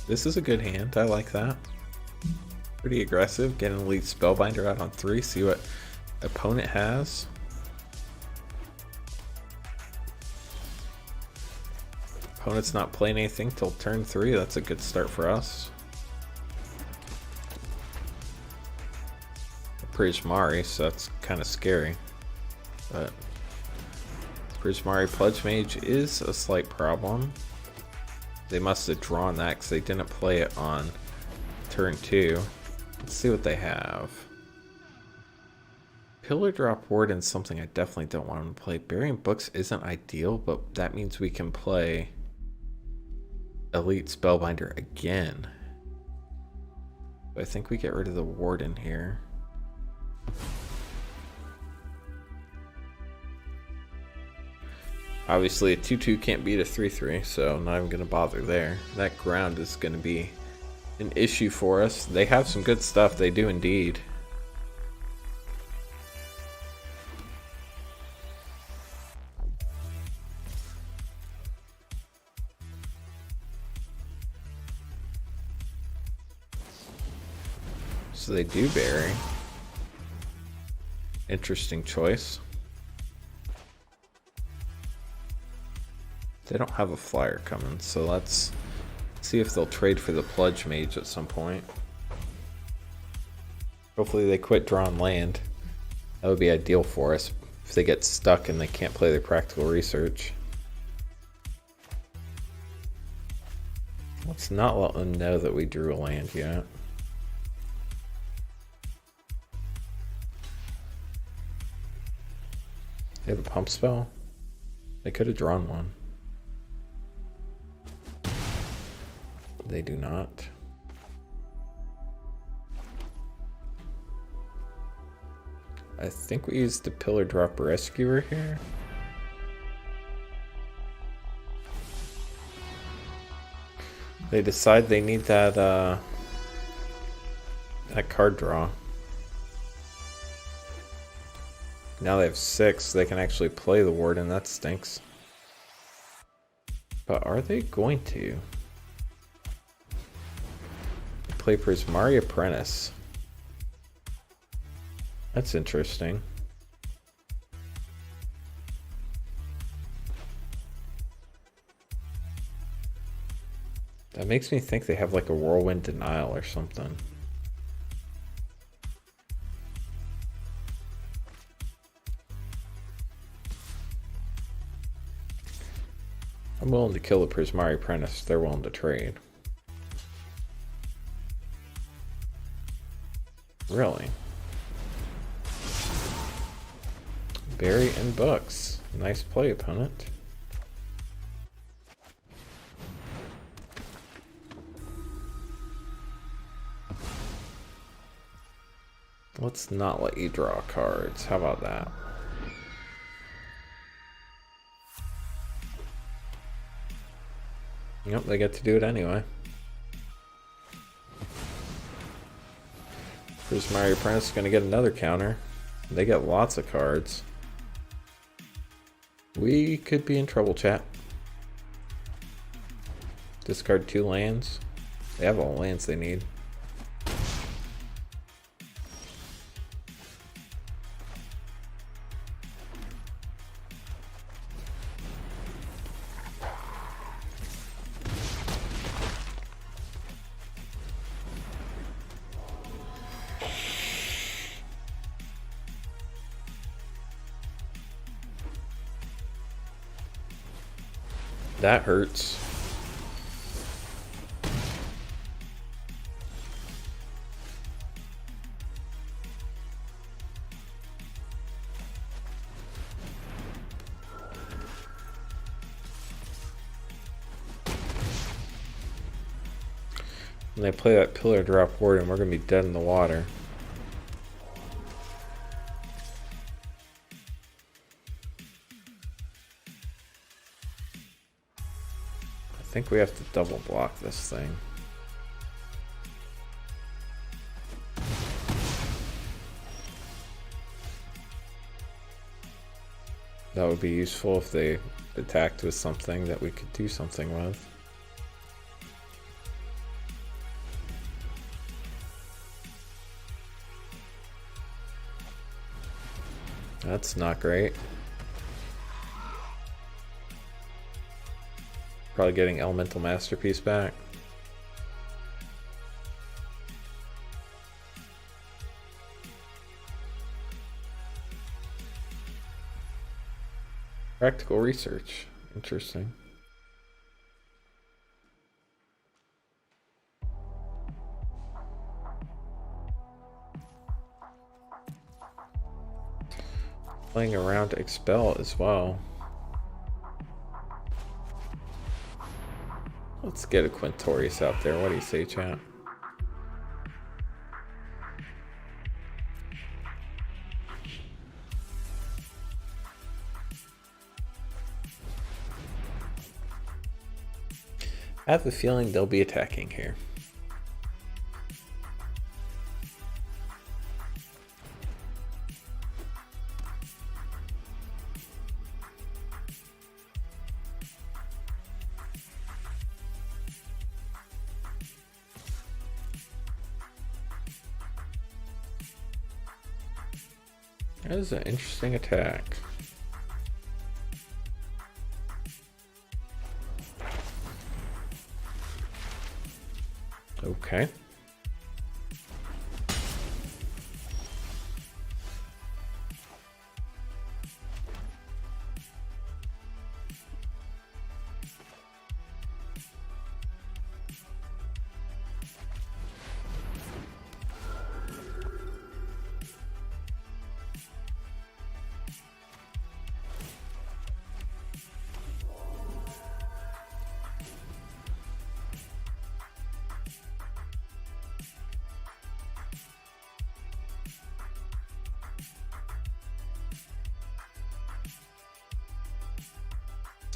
This is a good hand. I like that. Pretty aggressive. Get an elite spellbinder out on 3. See what opponent has. Opponent's not playing anything till turn 3. That's a good start for us. Prismari, so that's kind of scary. But Prismari Pledge Mage is a slight problem. They must have drawn that because they didn't play it on turn 2. Let's see what they have. Pillar Drop Warden is something I definitely don't want them to play. Burying Books isn't ideal, but that means we can play Elite Spellbinder again. I think we get rid of the Warden here. Obviously a 2-2 can't beat a 3-3, so I'm not even going to bother there. That ground is going to be an issue for us. They have some good stuff, they do indeed. So they do bury. Interesting choice. They don't have a flyer coming, so let's see if they'll trade for the Pledge Mage at some point. Hopefully they quit drawing land. That would be ideal for us if they get stuck and they can't play their Practical Research. Let's not let them know that we drew a land yet. They have a pump spell? They could have drawn one. They do not. I think we used the Pillar Drop Rescuer here. They decide they need that that card draw. Now they have 6, they can actually play the Warden, that stinks. But are they going to? Play Prismari Apprentice. That's interesting. That makes me think they have like a Whirlwind Denial or something. I'm willing to kill the Prismari Apprentice if they're willing to trade. Really? Bury and Books. Nice play, opponent. Let's not let you draw cards. How about that? Yep, they get to do it anyway. Prismari Apprentice is going to get another counter. They get lots of cards. We could be in trouble, chat. Discard 2 lands. They have all the lands they need. That hurts. When they play that pillar drop warden, we're gonna be dead in the water. I think we have to double block this thing. That would be useful if they attacked with something that we could do something with. That's not great. Probably getting Elemental Masterpiece back. Practical research. Interesting. Playing around to expel as well. Let's get a Quintorius out there. What do you say, chat? I have a feeling they'll be attacking here. That is an interesting attack. Okay.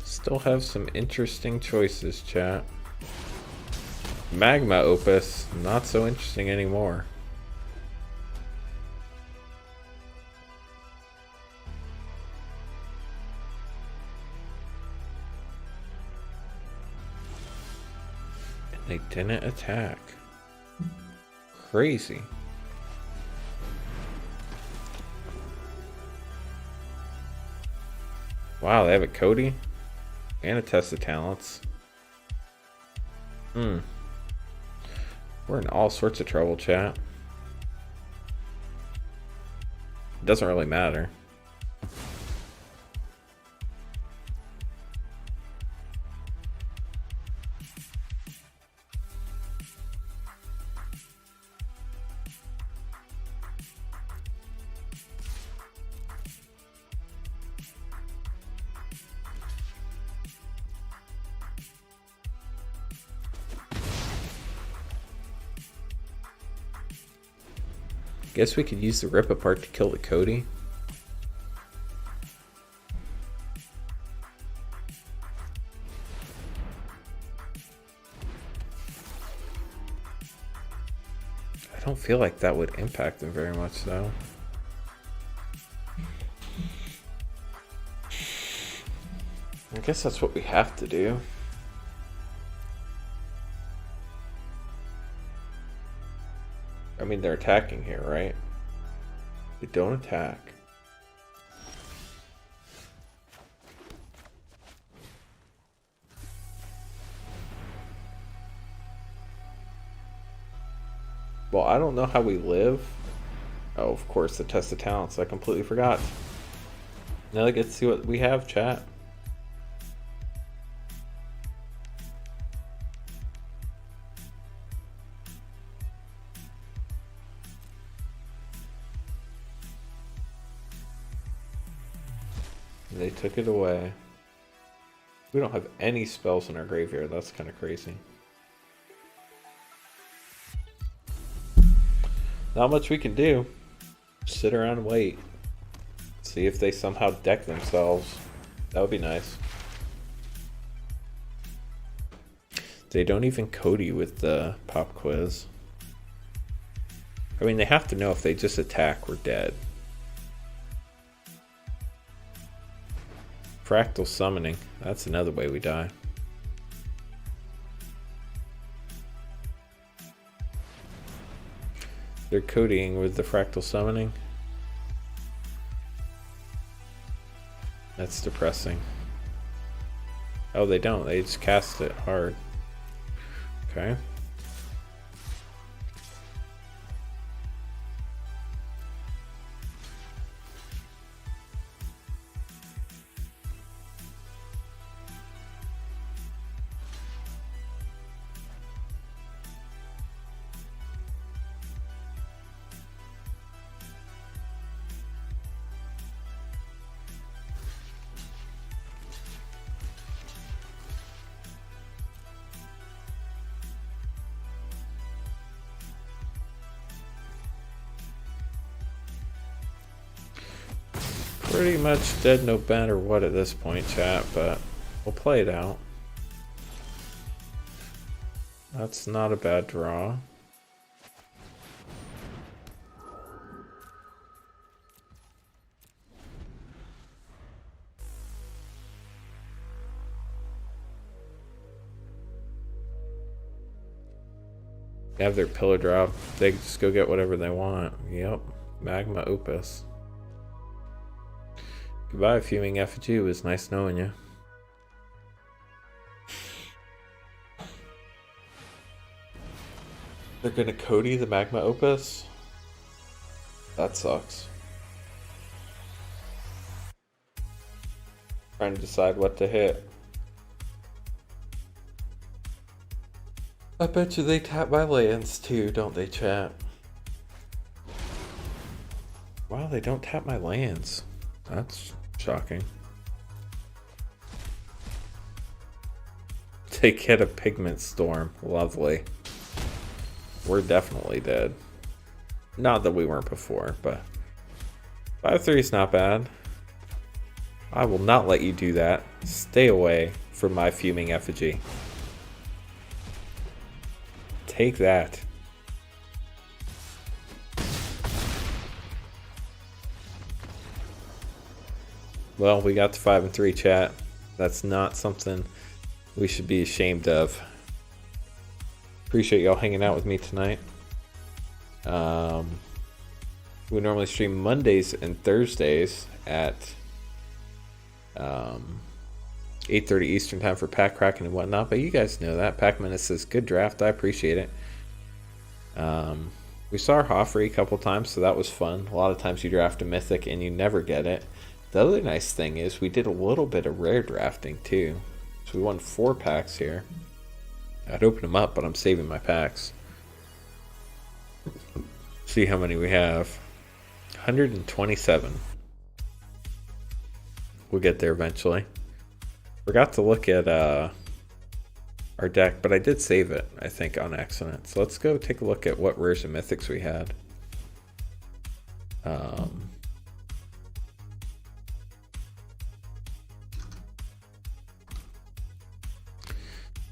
Still have some interesting choices, chat. Magma Opus, not so interesting anymore. And they didn't attack. Crazy. Wow, they have a Cody? And a test of talents. We're in all sorts of trouble, chat. It doesn't really matter. Guess we could use the rip apart to kill the Cody. I don't feel like that would impact them very much though. I guess that's what we have to do. I mean, they're attacking here, right? They don't attack. Well, I don't know how we live. Oh, of course, the test of talents. I completely forgot. Now I get to see what we have, chat. They took it away. We don't have any spells in our graveyard. That's kind of crazy. Not much we can do. Sit around and wait. See if they somehow deck themselves. That would be nice. They don't even code you with the pop quiz. I mean, they have to know if they just attack, we're dead. Fractal summoning. That's another way we die. They're codying with the fractal summoning. That's depressing. Oh, they don't. They just cast it hard. Okay. Pretty much dead no matter what at this point, chat, but we'll play it out. That's not a bad draw. They have their pillar drop. They can just go get whatever they want. Yep. Magma Opus. Goodbye, Fuming Effigy. It was nice knowing you. They're gonna Cody the Magma Opus? That sucks. Trying to decide what to hit. I bet you they tap my lands too, don't they, chat? Wow, they don't tap my lands. That's shocking. They get a Pigment Storm. Lovely. We're definitely dead. Not that we weren't before, but 5-3 is not bad. I will not let you do that. Stay away from my Fuming Effigy. Take that. Well, we got to 5-3, chat. That's not something we should be ashamed of. Appreciate y'all hanging out with me tonight. We normally stream Mondays and Thursdays at 8:30 Eastern time for pack cracking and whatnot, but you guys know that. Pac Menace says, good draft, I appreciate it. We saw Hoffrey a couple times, so that was fun. A lot of times you draft a mythic and you never get it. The other nice thing is we did a little bit of rare drafting too. So we won 4 packs here. I'd open them up, but I'm saving my packs. See how many we have. 127. We'll get there eventually. Forgot to look at our deck, but I did save it, I think, on accident. So let's go take a look at what rares and mythics we had.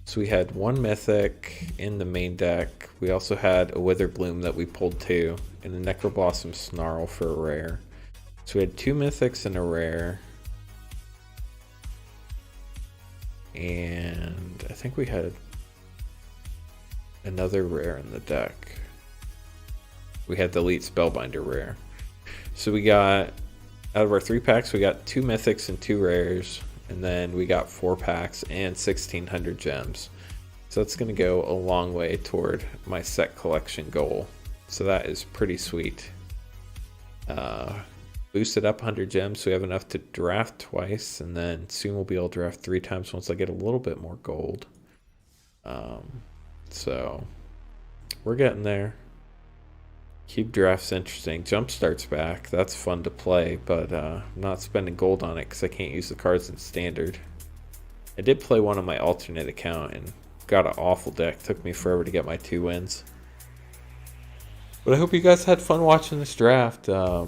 So we had 1 mythic in the main deck. We also had a Wither Bloom that we pulled 2, and a Necroblossom Snarl for a rare. So we had 2 mythics and a rare. And I think we had another rare in the deck. We had the Elite Spellbinder rare. So we got, out of our 3 packs, we got 2 mythics and 2 rares. And then we got 4 packs and 1,600 gems. So that's going to go a long way toward my set collection goal. So that is pretty sweet. Boosted up 100 gems, so we have enough to draft twice. And then soon we'll be able to draft 3 times once I get a little bit more gold. So we're getting there. Cube draft's interesting. Jumpstart's back. That's fun to play, but I'm not spending gold on it because I can't use the cards in standard. I did play one on my alternate account and got an awful deck. Took me forever to get my 2 wins. But I hope you guys had fun watching this draft. Like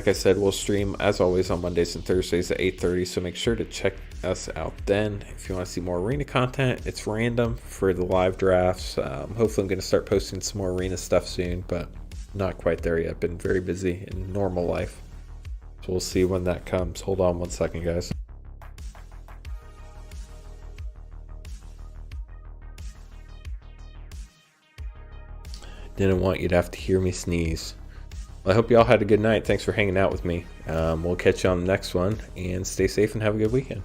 I said, we'll stream as always on Mondays and Thursdays at 8:30, so make sure to check us out then. If you want to see more arena content, it's random for the live drafts. Hopefully I'm going to start posting some more arena stuff soon, but not quite there yet. Been very busy in normal life, so we'll see when that comes. Hold on one second, guys. Didn't want you to have to hear me sneeze. Well, I hope you all had a good night. Thanks for hanging out with me. We'll catch you on the next one, and stay safe and have a good weekend.